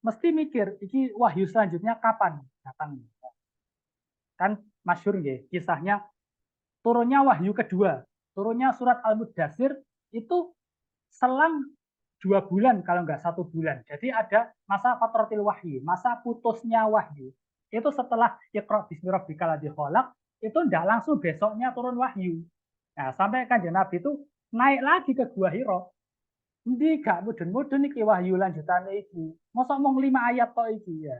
mesti mikir, iki wahyu selanjutnya kapan datang. Kan masyhur nggih, kisahnya turunnya wahyu kedua, turunnya surat Al-Mudatsir itu selang 2 bulan kalau nggak 1 bulan. Jadi ada masa fatratil wahyi, masa putusnya wahyu. Itu setelah Iqra bismi rabbikal ladzi khalaq, itu enggak langsung besoknya turun wahyu. Nah, sampai Kanjeng Nabi itu naik lagi ke Gua Hira. Ndi gak mudun-mudun iki wahyu lanjutane iki. Mosok mung 5 ayat tok iki ya.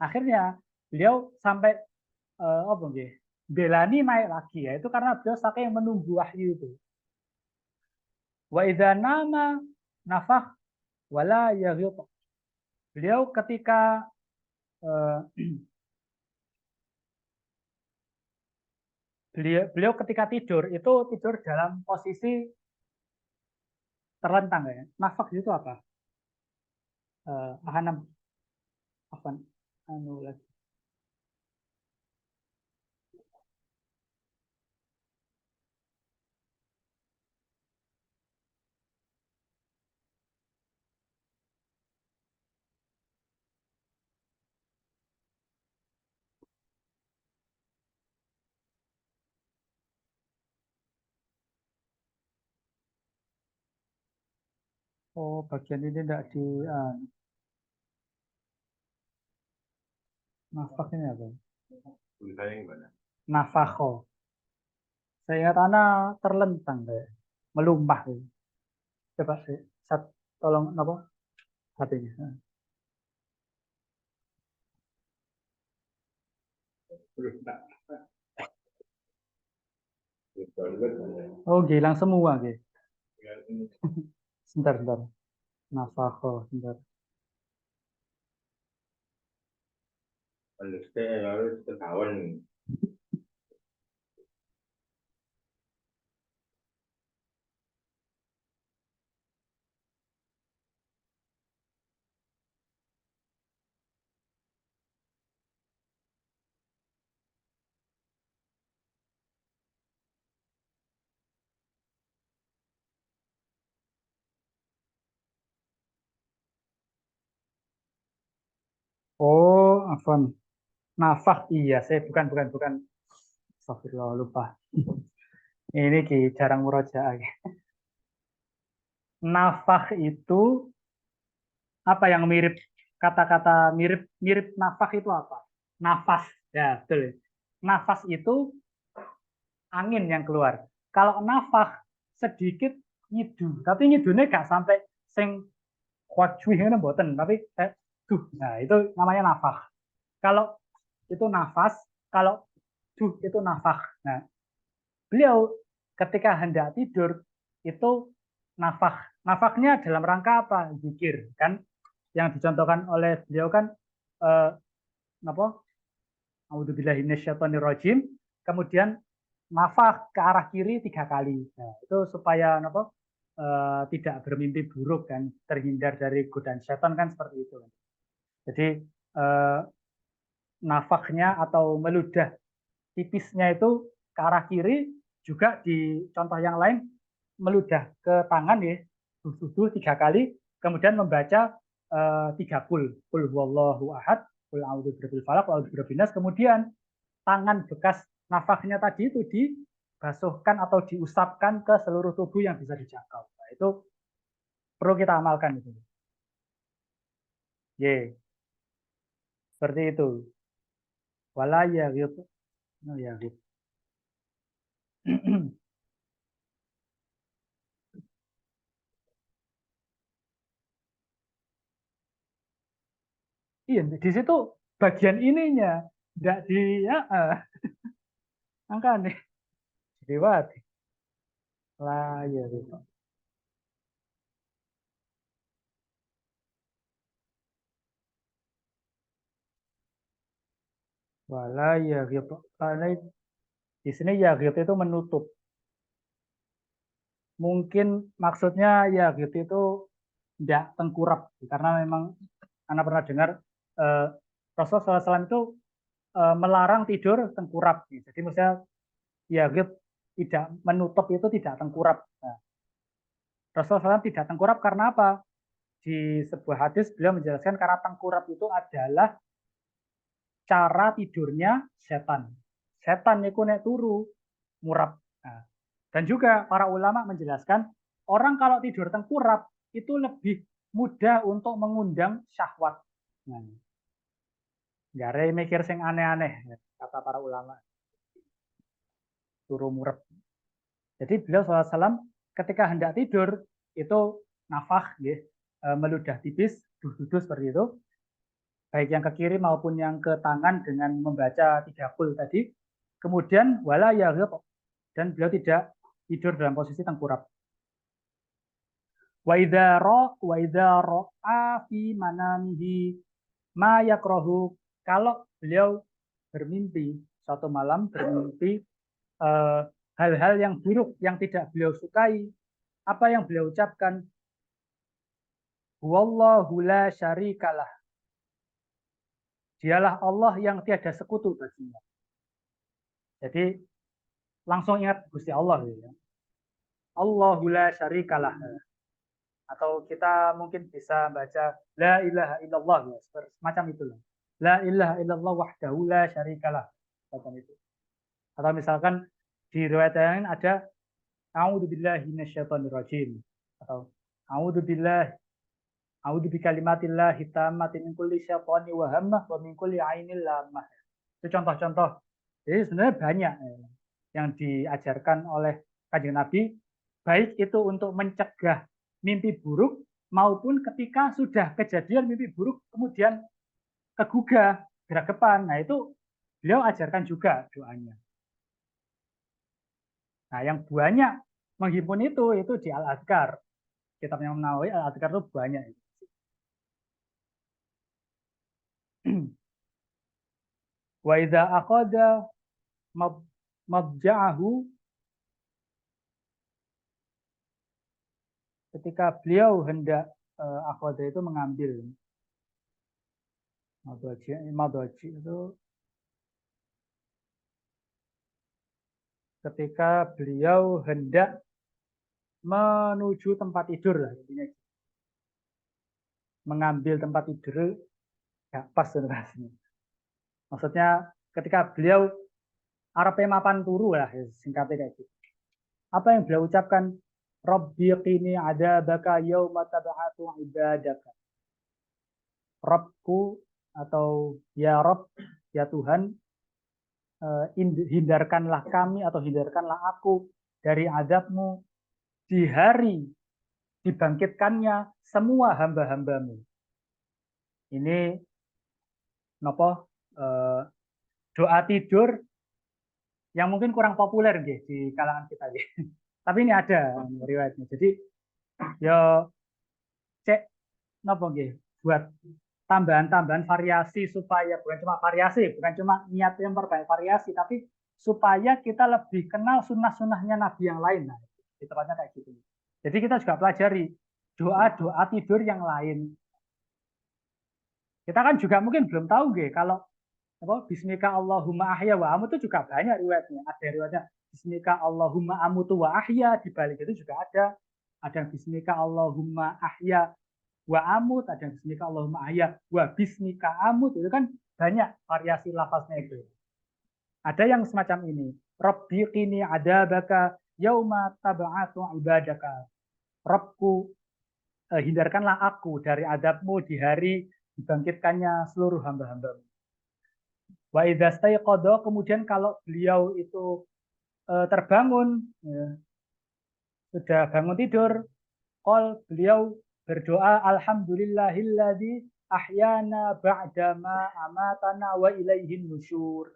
Akhirnya beliau sampai apa nggih? Belani naik lagi ya. Itu karena beliau saking menunggu wahyu itu. Wa idza nama nafakh wala yaghit. Beliau ketika beliau ketika tidur itu tidur dalam posisi terlentang ya. Nafak itu apa? Ahanam apa? Anu lagi. Oh, bagian ini tidak di nafak ini apa? Tulisannya gimana? Nafakho. Saya ingat anak terlentang kayak melumpah. Coba saya tolong apa? Hatinya. Oh, hilang semua gitu. Sebentar, sebentar. Nafakho, sebentar. Harus ketahuan. Oh, afan. Nafak, iya. Saya bukan. Astagfirullah, lupa. Ini Ki, jarang murojaah. nafah itu apa yang mirip, kata-kata mirip nafah itu apa? Nafas. Ya, betul. Nafas itu angin yang keluar. Kalau nafah sedikit nyidu, tapi nyidunya gak sampai sing kuat cuy mboten, tapi nah itu namanya nafah. Kalau itu nafas, kalau itu nafah. Nah, beliau ketika hendak tidur itu nafah. Nafahnya dalam rangka apa? Zikir, kan? Yang dicontohkan oleh beliau kan apa? A'udzubillahi minasyaitonirrajim. Kemudian nafah ke arah kiri 3 kali. Nah, itu supaya apa? Tidak bermimpi buruk kan, terhindar dari godaan setan kan seperti itu. Jadi nafahnya atau meludah tipisnya itu ke arah kiri, juga di contoh yang lain meludah ke tangan ya, tubuh 3 kali, kemudian membaca 3 kul huwallahu ahad, kul a'udzu birabbil falaq, kul a'udzu birabbin nas, kemudian tangan bekas nafahnya tadi itu dibasuhkan atau diusapkan ke seluruh tubuh yang bisa dijangkau. Nah, itu perlu kita amalkan itu. Ye, seperti itu. Wala ya gitu. No, ya gitu. Iya, di situ bagian ininya tidak di ya, angka nih diwati lah ya gitu. Wala ya gitu. Karena di sini ya gitu itu menutup. Mungkin maksudnya ya gitu itu tidak tengkurap, karena memang Anda pernah dengar eh, Rasulullah SAW itu melarang tidur tengkurap. Jadi misalnya ya gitu tidak menutup itu tidak tengkurap. Nah, Rasulullah SAW tidak tengkurap karena apa? Di sebuah hadis beliau menjelaskan karena tengkurap itu adalah cara tidurnya setan. Setan niku nek turu murab. Nah, dan juga para ulama menjelaskan orang kalau tidur tengkurap itu lebih mudah untuk mengundang syahwat. Nah, gare mikir sing aneh-aneh kata para ulama. Turu murab. Jadi beliau SAW ketika hendak tidur itu nafah, ya, meludah tipis, duh-duh seperti itu, baik yang ke kiri maupun yang ke tangan dengan membaca 3 kul tadi. Kemudian wala ya dan beliau tidak tidur dalam posisi tengkurap. Wa idza ra'a fi manamihi ma yakrahu, kalau beliau bermimpi suatu malam bermimpi hal-hal yang buruk yang tidak beliau sukai, apa yang beliau ucapkan? Wallahu la syarikalah. Dialah Allah yang tiada sekutu baginya. Jadi langsung ingat Gusti Allah ya. Allahu la syarikalah. Atau kita mungkin bisa baca la ilaha illallah ya, semacam itulah. La ilaha illallah wahdahu la syarikalah. Semacam itu. Atau misalkan di riwayat yang lain ada a'udzubillahi minasyaitonirrajim atau a'udzubillahi a'udzu bikalimatillahi tammati min kulli syaitani wa hammah wa min kulli ainil lamah. Itu contoh-contoh. Jadi sebenarnya banyak yang diajarkan oleh Kanjeng Nabi, baik itu untuk mencegah mimpi buruk maupun ketika sudah kejadian mimpi buruk kemudian kegugah, geragapan. Nah, itu beliau ajarkan juga doanya. Nah, yang banyak menghimpun itu di Al-Adhkar. Kitabnya Imam Nawawi, Al-Adhkar itu banyak. Wa idza aqada mabja'ahu, ketika beliau hendak aqada itu mengambil madaji itu ketika beliau hendak menuju tempat tidur lah intinya. Mengambil tempat tidur gak pas rasanya. Maksudnya ketika beliau arepe mapan turu lah, singkatnya kayak gitu. Apa yang beliau ucapkan? Rabbi qini adzabaka yauma tab'atu ibadaka. Rabbku atau ya Rabb, ya Tuhan, hindarkanlah kami atau hindarkanlah aku dari azabmu di hari dibangkitkannya semua hamba-hambamu. Ini nopo doa tidur yang mungkin kurang populer nggih di kalangan kita nggih. Tapi ini ada riwayatnya. Jadi ya cek nopo nggih buat tambahan-tambahan variasi supaya bukan cuma variasi, bukan cuma niat yang memperbaiki variasi, tapi supaya kita lebih kenal sunnah-sunnahnya Nabi yang lain. Nah, di tempatnya kayak gitu. Jadi kita juga pelajari doa-doa tidur yang lain. Kita kan juga mungkin belum tahu nggih kalau apa bismika Allahumma ahya wa amut itu juga banyak riwayatnya. Ada riwayatnya bismika Allahumma amutu wa ahya, di balik itu juga ada yang bismika Allahumma ahya wa amut, ada yang bismika Allahumma ahya wa bismika amut. Itu kan banyak variasi lafaznya itu. Ada yang semacam ini. Rabbi qini adzabaka yauma tab'atu ibadaka. Rabbku, hindarkanlah aku dari adabmu di hari dibangkitkannya seluruh hamba-hambamu. Wa idza staiqadha, kemudian kalau beliau itu terbangun, ya, sudah bangun tidur, beliau berdoa alhamdulillahilladzi ahyana ba'dama amatana wa ilaihin nusyur.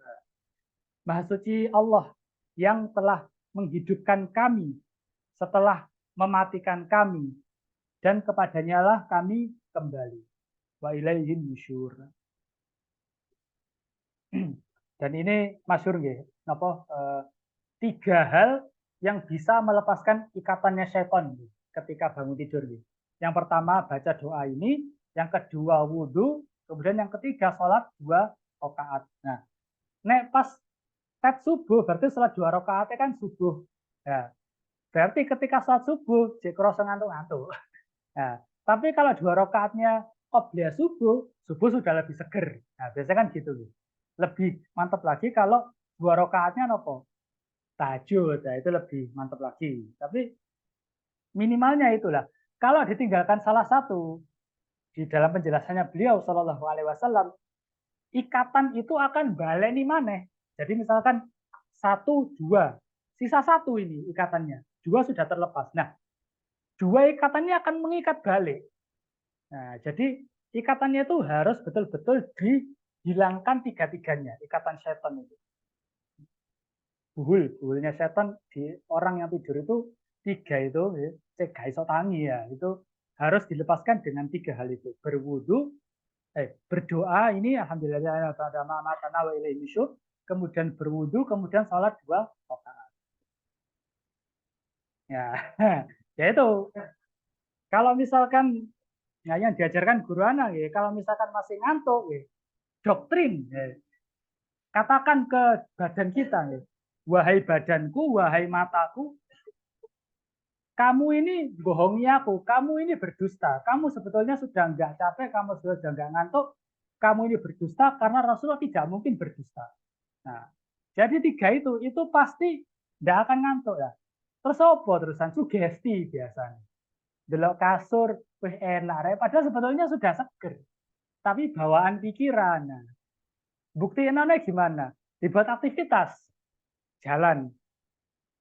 Maha suci Allah yang telah menghidupkan kami setelah mematikan kami, dan kepadanya lah kami kembali. Wa ilaihin nusyur. Dan ini masyhur nggih, napa tiga hal yang bisa melepaskan ikatannya setan ketika bangun tidur. Yang pertama baca doa ini, yang kedua wudhu, kemudian yang ketiga sholat 2 rakaat. Nah, nek pas set subuh berarti sholat 2 rakaat kan subuh. Ya, berarti ketika sholat subuh jek krasa ngantuk-ngantuk. Nah, tapi kalau 2 rakaatnya qobliyah subuh, subuh sudah lebih seger. Nah, biasanya kan gitu. Lebih mantap lagi kalau 2 rakaatnya nopo? Tahajud. Nah, itu lebih mantap lagi. Tapi minimalnya itulah. Kalau ditinggalkan salah satu, di dalam penjelasannya beliau Shallallahu Alaihi Wasallam, ikatan itu akan baleni maneh. Jadi misalkan 1, 2, sisa 1 ini ikatannya, 2 sudah terlepas. Nah, 2 ikatannya akan mengikat balik. Nah, jadi ikatannya itu harus betul-betul dihilangkan tiga-tiganya, ikatan setan itu. Buhulnya setan di orang yang tidur itu 3 itu, cek iso tangi ya, itu harus dilepaskan dengan 3 hal itu. Berdoa ini alhamdulillah pada matana wa ilaihi nusyur, kemudian berwudu, kemudian sholat 2 rakaat. Ya, ya itu. Kalau misalkan ya, yang diajarkan guru anak ya, kalau misalkan masih ngantuk ya, doktrin ya, katakan ke badan kita ya, wahai badanku, wahai mataku, kamu ini bohongi aku, kamu ini berdusta, kamu sebetulnya sudah nggak capek, kamu sudah nggak ngantuk, kamu ini berdusta karena Rasulullah tidak mungkin berdusta. Nah, jadi 3 itu pasti nggak akan ngantuk ya. Terus apa terusan? Sugesti biasanya. Delok kasur, wih enak, padahal sebetulnya sudah seger. Tapi bawaan pikiran. Nah, bukti enaknya gimana? Dibuat aktivitas, jalan,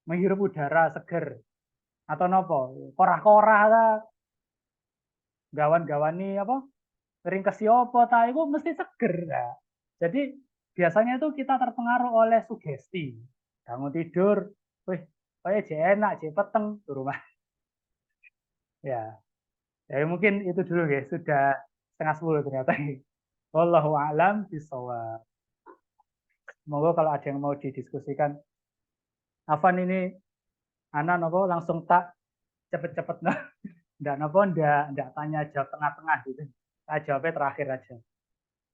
menghirup udara seger, atau nopo, korah-korah lah, gawan-gawan nih apa, ringkesi opo, itu mesti seger. Nah, jadi biasanya itu kita terpengaruh oleh sugesti. Bangun tidur, wih, kayak enak, peteng di rumah. Ya, jadi mungkin itu dulu guys, sudah 9:30 ternyata. Wallahu a'lam bishawab. Semoga kalau ada yang mau didiskusikan. Afan ini anak nopo langsung tak cepet-cepet nah. Nggak nopo nggak tanya jawab tengah-tengah gitu. Saya jawabnya terakhir aja.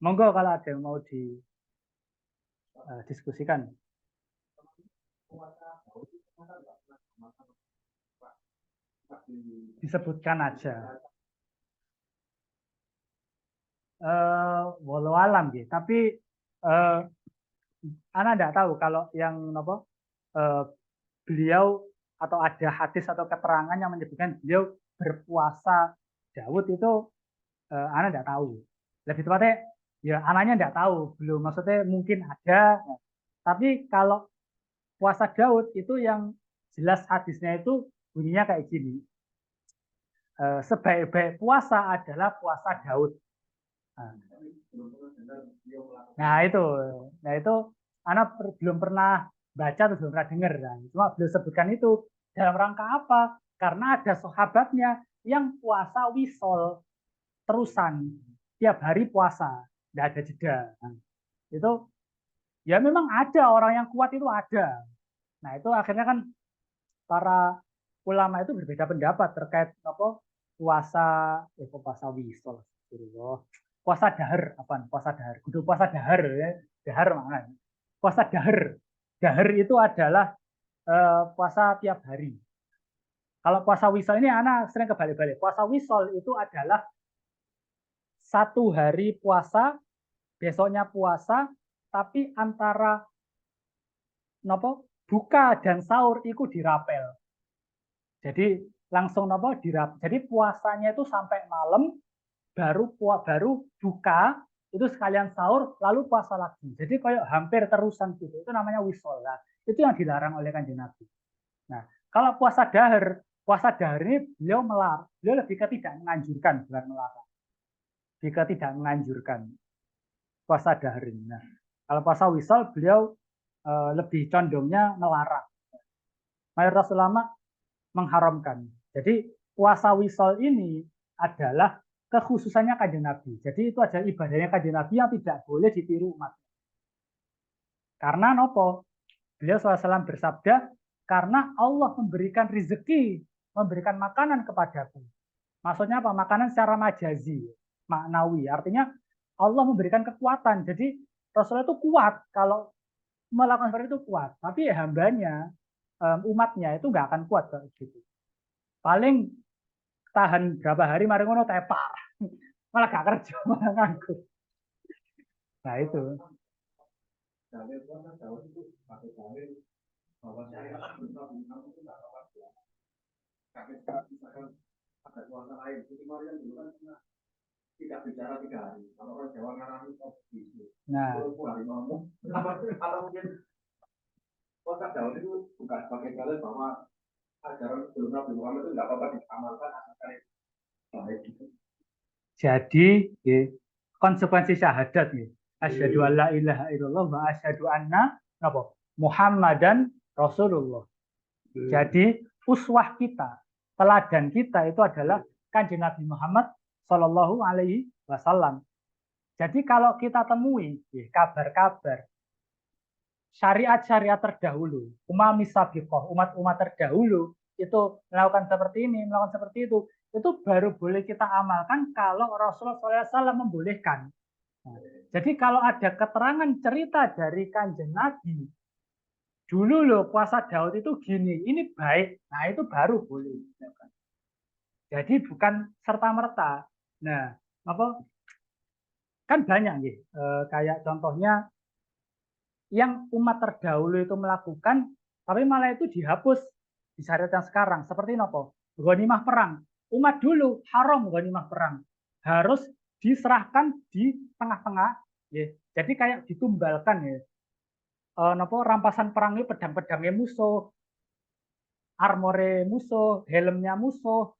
Monggo kalau ada yang mau didiskusikan. Disebutkan aja. Walau alam gitu. Tapi Ana nggak tahu kalau yang nopo beliau atau ada hadis atau keterangan yang menyebutkan beliau berpuasa Daud itu anak tidak tahu. Lebih tepatnya ya anaknya tidak tahu, belum, maksudnya mungkin ada. Tapi kalau puasa Daud itu yang jelas hadisnya itu bunyinya kayak gini. Sebaik-baik puasa adalah puasa Daud. Nah itu, anak belum pernah baca atau belum pernah dengar. Nah, cuma beliau sebutkan itu dalam rangka apa? Karena ada sahabatnya yang puasa wisol terusan, tiap hari puasa, tidak ada jeda. Nah, itu ya memang ada orang yang kuat itu ada. Nah itu akhirnya kan para ulama itu berbeda pendapat terkait apa puasa puasa wisol, puasa dahar apa puasa dahar, kudu puasa dahar ya, dahar mana? Puasa dahar, dahar itu adalah puasa tiap hari. Kalau puasa wisol ini anak sering kebalik-balik. Puasa wisol itu adalah satu hari puasa, besoknya puasa, tapi antara nopo buka dan sahur itu dirapel. Jadi langsung nopo dirap. Jadi puasanya itu sampai malam, baru buka, itu sekalian sahur, lalu puasa lagi. Jadi kayak hampir terusan gitu. Itu namanya wisol. Nah, itu yang dilarang oleh Kanjeng Nabi. Nah, kalau puasa dahar ini beliau lebih ke tidak menganjurkan, bukan melarang. Lebih ke tidak menganjurkan puasa dahar ini. Nah, kalau puasa wisol beliau lebih condongnya melarang. Mayoritas ulama mengharamkan. Jadi puasa wisol ini adalah kekhususannya Kanjeng Nabi. Jadi itu adalah ibadahnya Kanjeng Nabi yang tidak boleh ditiru umat. Karena nopo? Beliau SAW bersabda, karena Allah memberikan rezeki, memberikan makanan kepadaku. Maksudnya apa? Makanan secara majazi, maknawi. Artinya Allah memberikan kekuatan. Jadi Rasulullah itu kuat kalau melakukan seperti itu kuat. Tapi ya hambanya, umatnya itu nggak akan kuat kayak gitu. Paling tahan berapa hari mari ngono tepar. Malah gak kerja, malah nganggur. Nah itu. Tidak bicara 3 hari. Kalau orang Jawa ngarang itu gitu. Nah, kalau mungkin kota Daud itu bukan sebagai dalil bahwa ajaran sebelum Nabi Muhammad itu tidak apa-apa diamalkan asalkan baik gitu. Jadi, konsekuensi syahadat nih. Asyhadu an la ilaha illallah wa asyhadu anna Muhammadan Rasulullah. Jadi, uswah kita, teladan kita itu adalah Kanjeng Nabi Muhammad Shallallahu Alaihi Wasallam. Jadi kalau kita temui kabar-kabar syariat-syariat terdahulu, umat-umat terdahulu itu melakukan seperti ini, melakukan seperti itu baru boleh kita amalkan kalau Rasulullah SAW membolehkan. Nah, jadi kalau ada keterangan cerita dari Kanjeng Nabi, dulu loh puasa Daud itu gini, ini baik, nah itu baru boleh. Jadi bukan serta-merta. Nah, apa kan banyak nih, kayak contohnya yang umat terdahulu itu melakukan, tapi malah itu dihapus di syariat yang sekarang. Seperti nopo, ghanimah perang. Umat dulu haram ghanimah perang, harus diserahkan di tengah-tengah. Ya. Jadi kayak ditumbalkan ya. Nopo rampasan perang ini pedang-pedangnya musuh, armore musuh, helmnya musuh,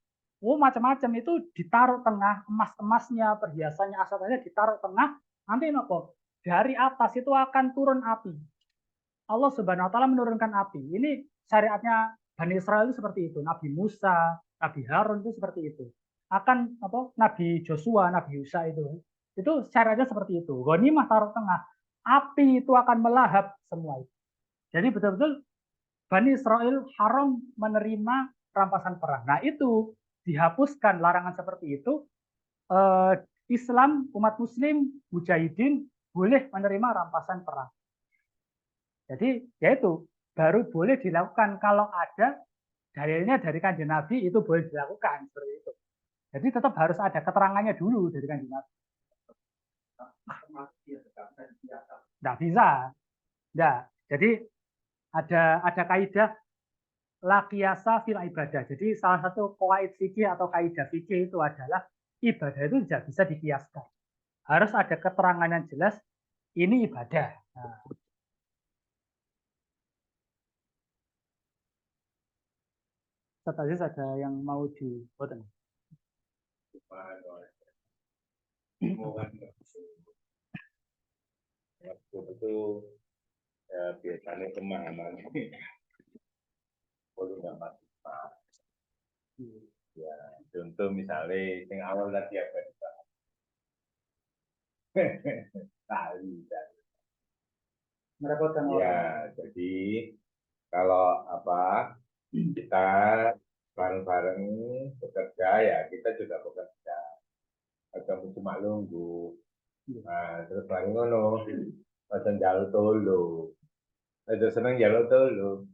macam-macam itu ditaruh tengah, emas-emasnya, perhiasannya, asalnya ditaruh tengah. Nanti nopo dari atas itu akan turun api. Allah Subhanahu Wa Taala menurunkan api. Ini syariatnya Bani Israel itu seperti itu. Nabi Musa, Nabi Harun itu seperti itu. Akan apa? Nabi Joshua, Nabi Musa itu syariatnya seperti itu. Ghanimah taruh tengah, api itu akan melahap semua itu. Jadi betul-betul Bani Israel haram menerima rampasan perang. Nah itu dihapuskan larangan seperti itu. Islam, umat Muslim, mujahidin boleh menerima rampasan perang. Jadi yaitu baru boleh dilakukan kalau ada dalilnya dari Kanjeng Nabi, itu boleh dilakukan seperti itu. Jadi tetap harus ada keterangannya dulu dari Kanjeng Nabi. Nggak bisa. Nggak. Jadi ada kaidah la qiyasa fil ibadah. Jadi salah satu qawaid fikih atau kaidah fikih itu adalah ibadah itu tidak bisa dikiaskan. Harus ada keterangan yang jelas ini ibadah. Nah, Ustaz Aziz ada yang mau dibuat? Itu ya, biasanya pemahaman perlu nggak maksimal. Ya, contoh misalnya yang awal tadi apa dibahas? Tali. Merepotkan Ya, orang. jadi kalau apa kita bareng-bareng bekerja ya kita juga bekerja. Kamu cuma nunggu. Nah, terus lagi ngono, macam jalur tolu. Ada seneng jalur tolu.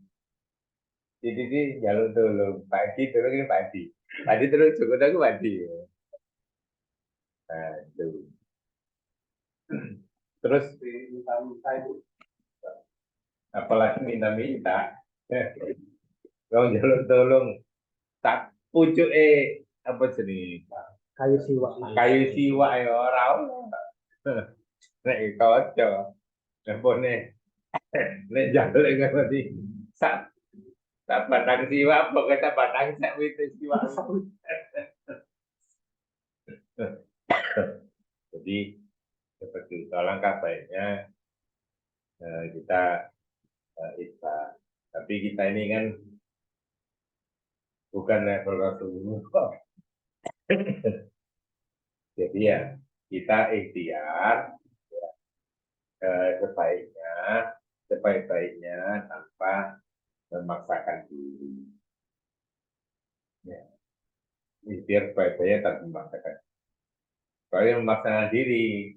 Jadi jalur tolu. Pagi terus ini pagi. Pagi terus cukup aku pagi. Nah, itu. Terus minta-minta itu. Apalagi minta-minta. Kalau jalur tolong tak pucuk apa jenis Kayu siwa. kayu siwa ya ora ono. Nek kocok. Nepone nek jalur ngerti. Sak sak batang siwa pokoknya batang sak wit siwa. Jadi seperti itu alangkah baiknya kita ikhlas. Tapi kita ini kan bukan level Rasulullah. Jadi ya kita ikhtiar sebaiknya sebaik-baiknya tanpa memaksakan diri. Ya, ikhtiar sebaik-baiknya tanpa memaksakan. Kalau memaksakan diri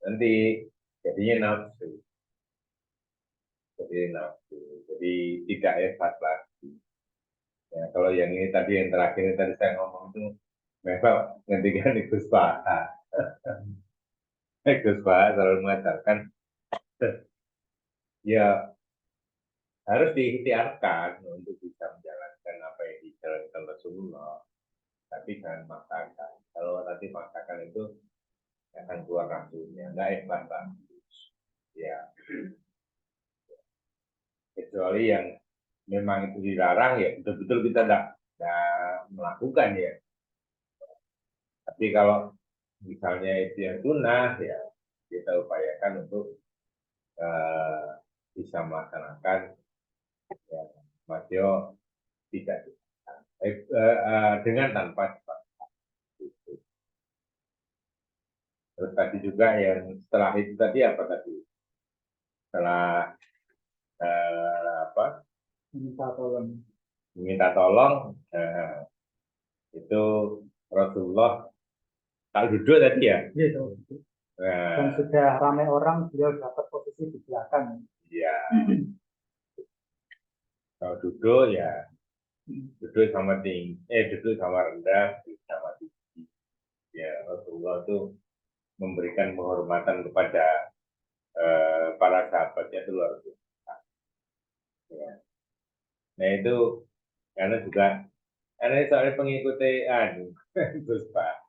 nanti jadinya nafsu. Jadi tidak ikhlas lagi. Ya, kalau yang ini tadi yang terakhir yang tadi saya ngomong itu memang ngendikan Gus Baha. Gus Baha selalu mengatakan ya harus diikhtiarkan untuk bisa menjalankan apa yang dijalankan Rasulullah, tapi jangan maksakan. Kalau nanti maksakan itu akan keluar nafsunya, nggak ikhlas lagi. Ya, kecuali yang memang itu dilarang ya betul-betul kita tidak melakukan ya. Tapi kalau misalnya itu yang sunnah ya kita upayakan untuk bisa melaksanakan ya, Masyo tidak dengan tanpa dipaksa. Terus tadi juga yang setelah itu tadi apa tadi? Setelah apa? Minta tolong itu Rasulullah kalau duduk tadi ya. Gitu. Dan sudah ramai orang, beliau dapat posisi di belakang. Iya. Kalau duduk ya duduk sama tinggi, duduk sama rendah, duduk sama tinggi. Ya Rasulullah itu memberikan penghormatan kepada para sahabatnya itu luar biasa. Ya. Nah itu karena juga karena soalnya pengikuti Gus Pak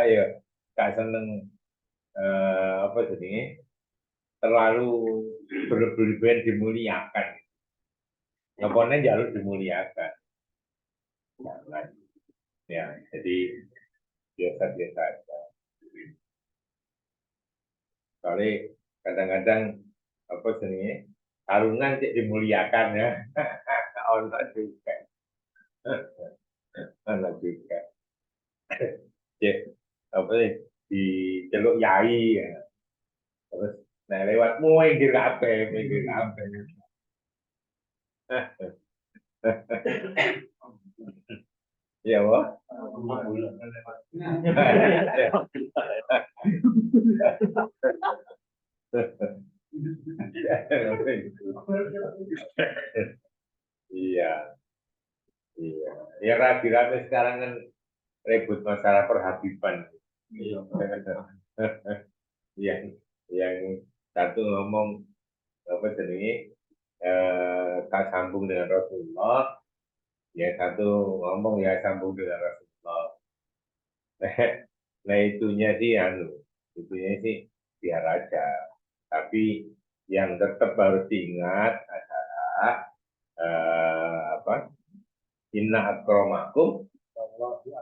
ya gak seneng apa jadi terlalu berlebihan dimuliakan. Ngapain jalur dimuliakan. Jangan. Ya, jadi biasa-biasa aja. Soalnya kadang-kadang apa sih tarungan cek dimuliakan ya. Ono juga. Ono juga. Cek apa sih diceluk yai ya. Terus nah lewat minggir kabeh, minggir kabeh. Iya, wah. Iya, iya. Ya rame-rame sekarang kan ribut masalah perhabiban. Iya. yang yang satu ngomong apa jenenge tak sambung dengan Rasulullah, ya satu ngomong ya sambung dengan Rasulullah. Nah itunya sih itunya sih biar aja. Tapi yang tetap harus diingat adalah apa? Inna akramakum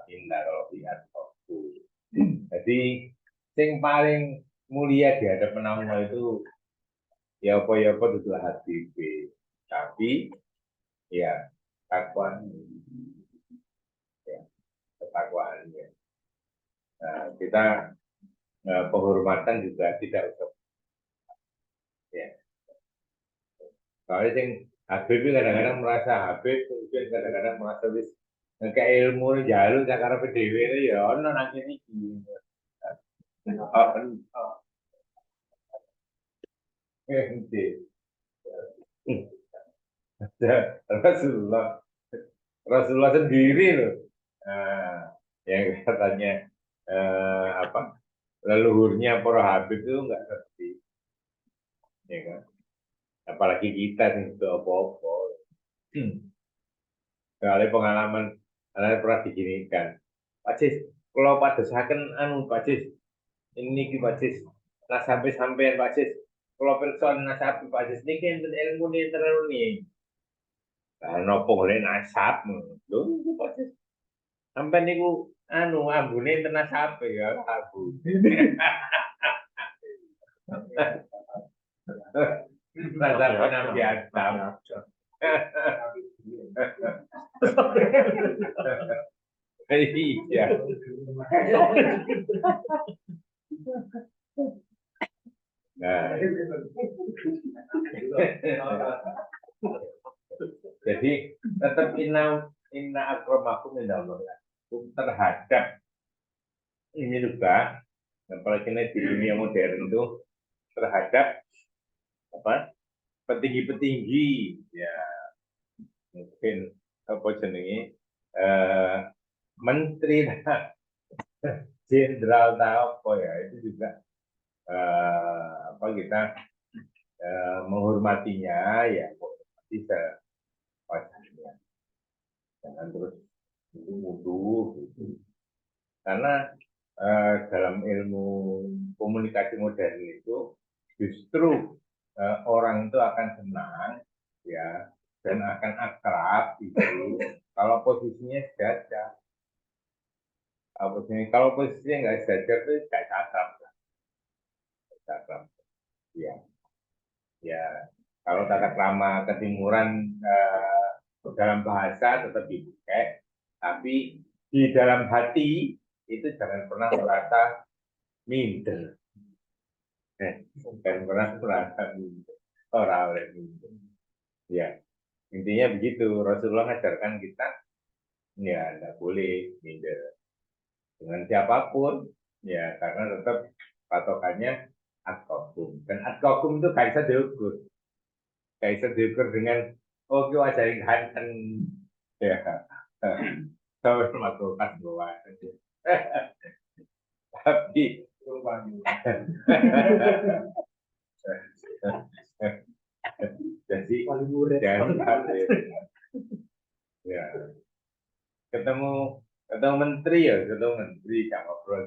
inna atqakum. Jadi yang paling mulia di hadapan Allah itu ya apa itu hati. Tapi ya takwa, ya ketakwaannya. Nah, kita penghormatan juga tidak usah. Ya. Soalnya sing Habib itu kadang-kadang merasa Habib, kemudian kadang-kadang merasa wis kayak ilmu jalur cara PDW itu ya ono nang kene iki. Rasulullah Rasulullah sendiri loh. Nah, yang katanya apa leluhurnya para Habib itu nggak ngerti, ya kan? Apalagi kita nih itu apa-apa. Soalnya pengalaman pernah diginikan. Pak Cis, kalau pada saken Pak Cis, ini Pak Cis, nah sampai Pak Cis, kalau person nasab Pak Cis ini kan ilmu nih terlalu nih. Nah, nopo oleh nasab, lho Pak Cis. Sampai niku ambune nasab ya, abu. Nasab Nabi Adam. Iya. Nah, jadi tetap inna akramakum indallah terhadap ini juga, apalagi di dunia modern itu terhadap apa petinggi-petinggi ya mungkin apa jenenge menteri jenderal apa ya itu juga apa kita menghormatinya ya bisa wajarnya jangan terus mundur gitu. Karena dalam ilmu komunikasi modern itu justru orang itu akan senang ya dan akan akrab itu kalau posisinya sejajar. Kalau posisinya nggak sejajar itu nggak akrab. Akrab. Ya, ya. Kalau tata krama ketimuran dalam bahasa tetap dipakai, tapi di dalam hati itu jangan pernah merasa minder. Jangan pernah merasa minder. Orang oleh minder. Ya, intinya begitu. Rasulullah mengajarkan kita, ya tidak boleh minder dengan siapapun, ya karena tetap patokannya atqakum. Dan atqakum itu gak bisa diukur. Gak bisa diukur dengan oh wajah yang ganteng. Ya, saya melakukan bahwa tapi jadi jangan ya ketemu ketemu menteri gak ngobrol.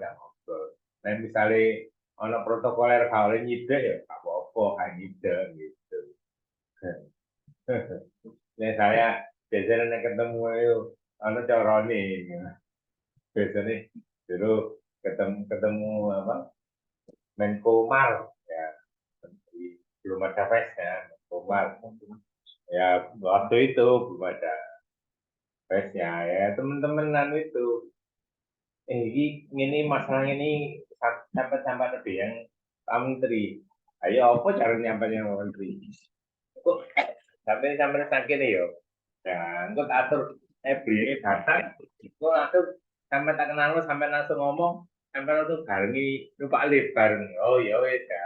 Nah misalnya ono protokoler kalau nyide ya apa-apa kayak nyide gitu. Nah saya biasanya ketemu itu ono corone biasanya dulu ketemu apa Menkomar ya belum ada PES ya Menkomar ya waktu itu belum ada PES-nya ya teman-teman itu ini masalah ini sampai lebih yang Pak Menteri ayo apa cara nyampainya Pak Menteri kok sampai sakit ya nah engko atur beli data kok atur sampai tak kenal sampai langsung ngomong sampai langsung barengi lupa lift bareng oh ya wes ya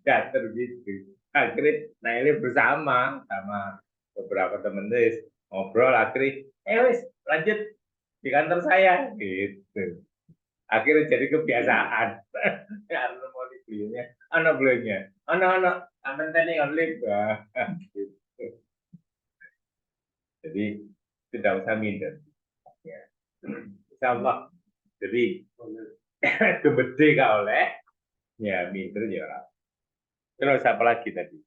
datar gitu akhirnya nah ini bersama sama beberapa temen tuh ngobrol akhirnya wes lanjut di kantor saya gitu akhirnya jadi kebiasaan karena mau dibelinya anak belinya anak-anak Aman tadi ngelip. Jadi tidak usah minder. Ya. Insya Allah. Jadi gede gak oleh, ya minder ya orang. Terus apa lagi tadi?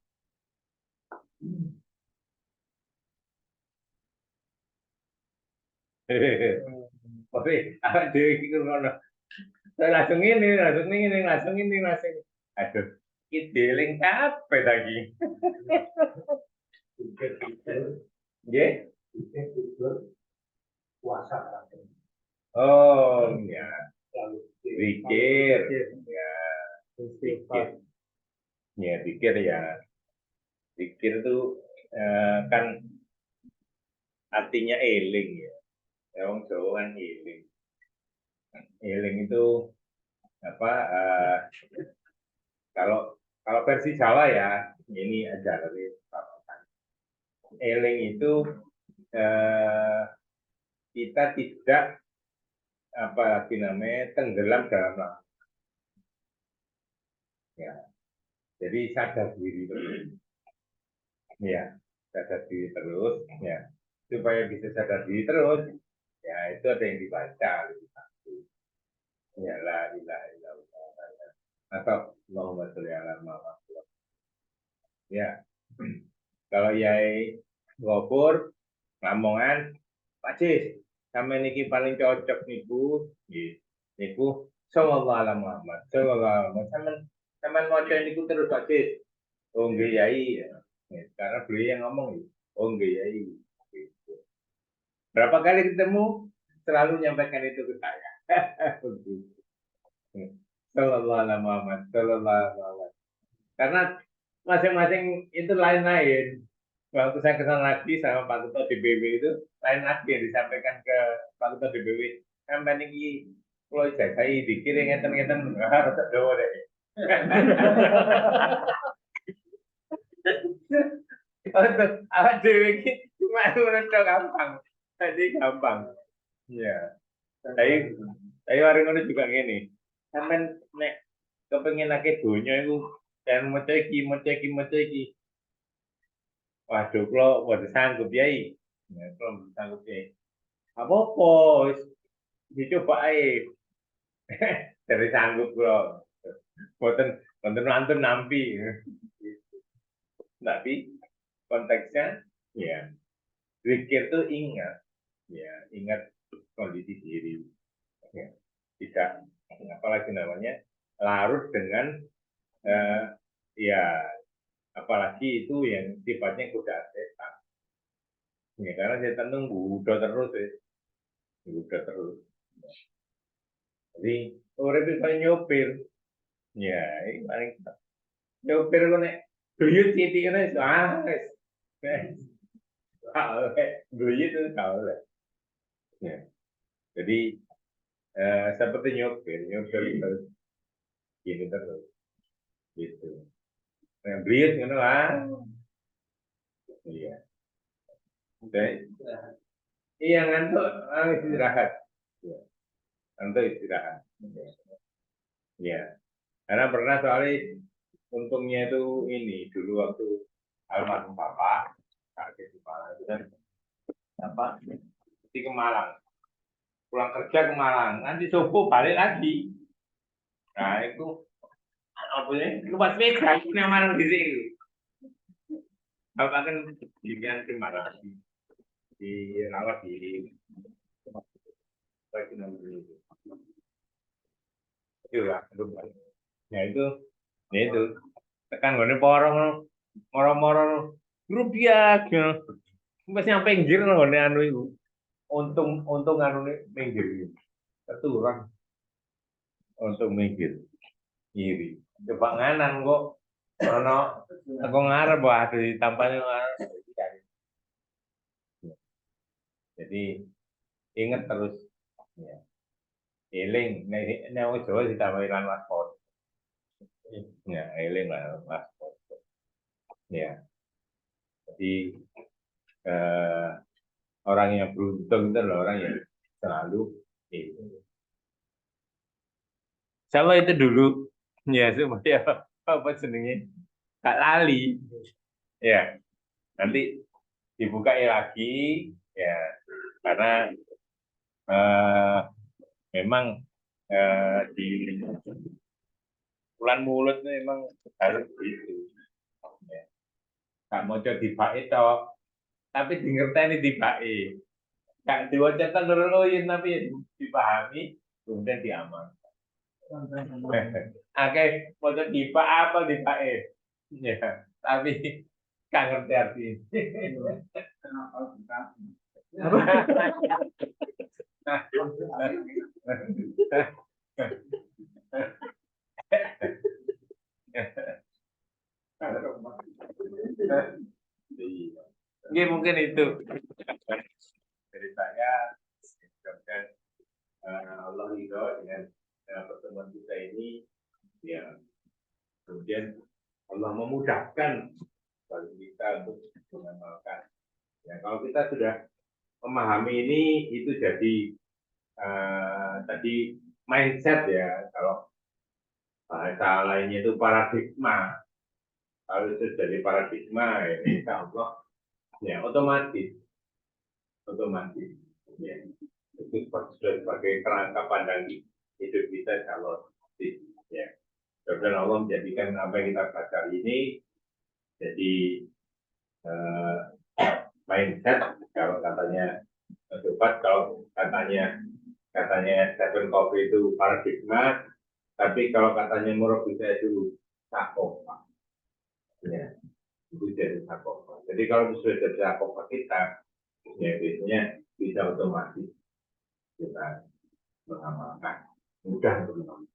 Oke, apa dewi itu ngono. Langsung ini, langsung ini, langsung ini, langsung ini. Aduh, ideling apa lagi? Nggih? Puasa. Oh, ya. Pikir. Ya, pikir. Ya, pikir ya. Pikir itu kan artinya eling ya. Orang Jawa kan eling. Eling itu apa? Kalau kalau versi Jawa ya, ini aja dari eling itu eh, kita tidak apa lagi namanya tenggelam dalam laut. Ya, jadi sadar diri terus. Ya, sadar diri terus. Ya, supaya bisa sadar diri terus. Ya, itu ada yang dibaca. Ya, la ilaha illallah. Atau Allahumma sholli ala Muhammad. Ya, kalau Yai ngopur, ngamongan, Pak Cis, sama niki paling cocok niku, niku sallallahu alaihi Muhammad, sallallahu alaihi Muhammad. Sama maca niku terus Pak Cis. Oh nggih Yai. Ya. Karena beliau yang ngomong, oh nggih Yai. Gitu. Berapa kali ketemu, selalu nyampaikan itu ke saya. Sallallahu alaihi Muhammad, sallallahu alaihi Muhammad. Karena masing-masing itu lain-lain. Waktu saya kesana lagi sama Pak Ketua DBW itu lain lagi yang disampaikan ke Pak Ketua DBW. Sampai ini kalau saya dikirim ngeten-ngeten harus doa deh. Untuk awak dewi cuma menurut gampang. Jadi gampang. Ya. Tapi hari ini juga gini. Sampai nek kepengen lagi dunia itu dan meceki, meceki, meceki. Waduh, kalau buat sanggup ya, kalau sanggup ya. Apa-apa, dicoba aja. Dari sanggup bro. Boten boten nonton nampi. Tapi konteksnya ya pikir tuh ingat ya ingat kondisi diri ya. Tidak apalagi namanya larut dengan eh, ya apalagi itu yang sifatnya kuda setan ya karena setan tuh udah terus ya udah terus jadi orang bisa nyopir ya ini paling nyopir kok nek duyut siti kan duyut itu kalau ya. Jadi seperti nyopir terus gini terus gitu. Nah, beliau gitu lah. Iya. Oke. Iya ngantuk, istirahat. Iya. Ngantuk istirahat. Iya. Karena pernah soalnya untungnya itu ini dulu waktu almarhum bapak sakit kepala itu kan apa di Malang pulang kerja ke Malang nanti subuh balik lagi nah itu apa sih lupa sepeda yang Malang di sini bapak kan dirian di Malang dirawat di lagi namanya itu lah ya itu ya itu tekan gue porong moro-moro rupiah gitu masih nyampe pinggir gue anu itu untung anu minggir keturun untuk minggir kiri coba nganan kok ono aku ngarep wah di tampaknya ngarep jadi ingat terus ya eling nek wong Jawa ditambahi lan waspod ya eling lah waspod ya jadi eh, orang yang beruntung itu adalah orang yang selalu itu sama itu dulu ya supaya apa senengnya gak lali. Ya, nanti dibuka lagi ya, karena memang di bulan mulut memang harus gitu. Ya. Gak mau jadi baik toh, tapi di ngerteni tibae. Gak diwajakan neruloyin tapi dipahami, kemudian diamalkan. Oke, mau tiba apa tibae? Ya, tapi gak ngerti arti. Ini mungkin itu dari saya. Dan Allah ridho dengan pertemuan kita ini, ya kemudian Allah memudahkan bagi kita untuk mengamalkan. Ya, kalau kita sudah memahami ini, itu jadi tadi mindset ya. Kalau bahasa lainnya itu paradigma. Kalau itu jadi paradigma, ya, insya Allah ya otomatis ya, itu sebagai kerangka pandang hidup kita kalau ya. Dan Allah menjadikan apa yang kita pelajari ini jadi mindset. Kalau katanya sobat, kalau katanya Stephen Covey itu paradigma, tapi kalau katanya Murad bisa itu sakofa. Ya, itu jadi sakofa. Jadi kalau sudah jadi sakofa kita, ya biasanya bisa otomatis kita mengamalkan, mudah untuk mengamalkan.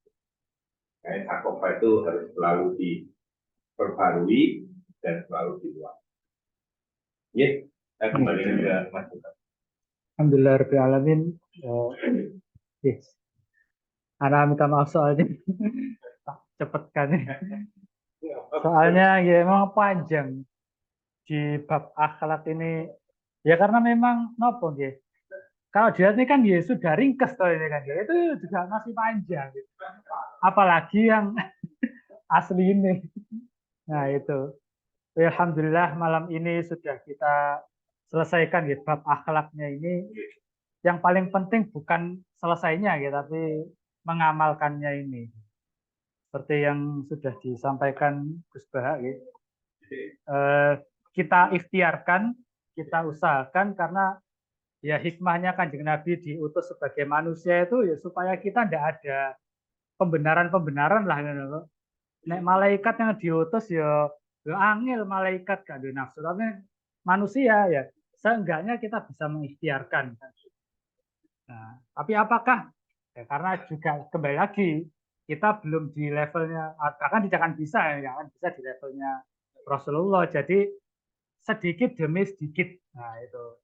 Karena sakofa itu harus selalu diperbarui dan selalu dibuat. Ya, saya kembali ke Mas Bukan. Alhamdulillahirrahmanirrahim. Yes. Anak minta maaf soalnya cepetkan. Soalnya ya emang panjang di bab akhlak ini. Ya karena memang nopo ya. Kalau dilihat ini kan ya sudah ringkes toh ini kan ya. Itu juga masih panjang. Gitu. Apalagi yang asli ini. Nah itu. Alhamdulillah malam ini sudah kita selesaikan ya bab akhlaknya ini. Yang paling penting bukan selesainya ya, tapi mengamalkannya ini. Seperti yang sudah disampaikan Gus Bahak ya. Kita ikhtiarkan, kita usahakan karena ya hikmahnya Kanjeng Nabi diutus sebagai manusia itu ya supaya kita tidak ada pembenaran-pembenaran lah. Nek malaikat yang diutus ya angel malaikat gak ada nafsu, tapi manusia ya seenggaknya kita bisa mengikhtiarkan. Nah, tapi apakah ya, karena juga kembali lagi kita belum di levelnya, akan jangan bisa ya, akan bisa di levelnya Rasulullah. Jadi sedikit demi sedikit. Nah itu.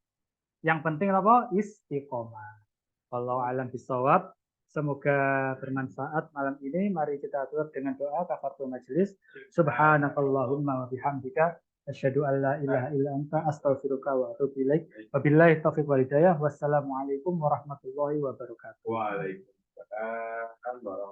Yang penting apa? Istiqomah. Kalau alam bisawab, semoga bermanfaat malam ini. Mari kita tutup dengan doa kafaratul majelis. Subhanakallahumma wa bihamdika asyhadu an la ilaha illa anta astaghfiruka wa atubu ilaik. Wabillahi taufiq wal hidayah. Wassalamualaikum warahmatullahi wabarakatuh. Waalaikumsalam.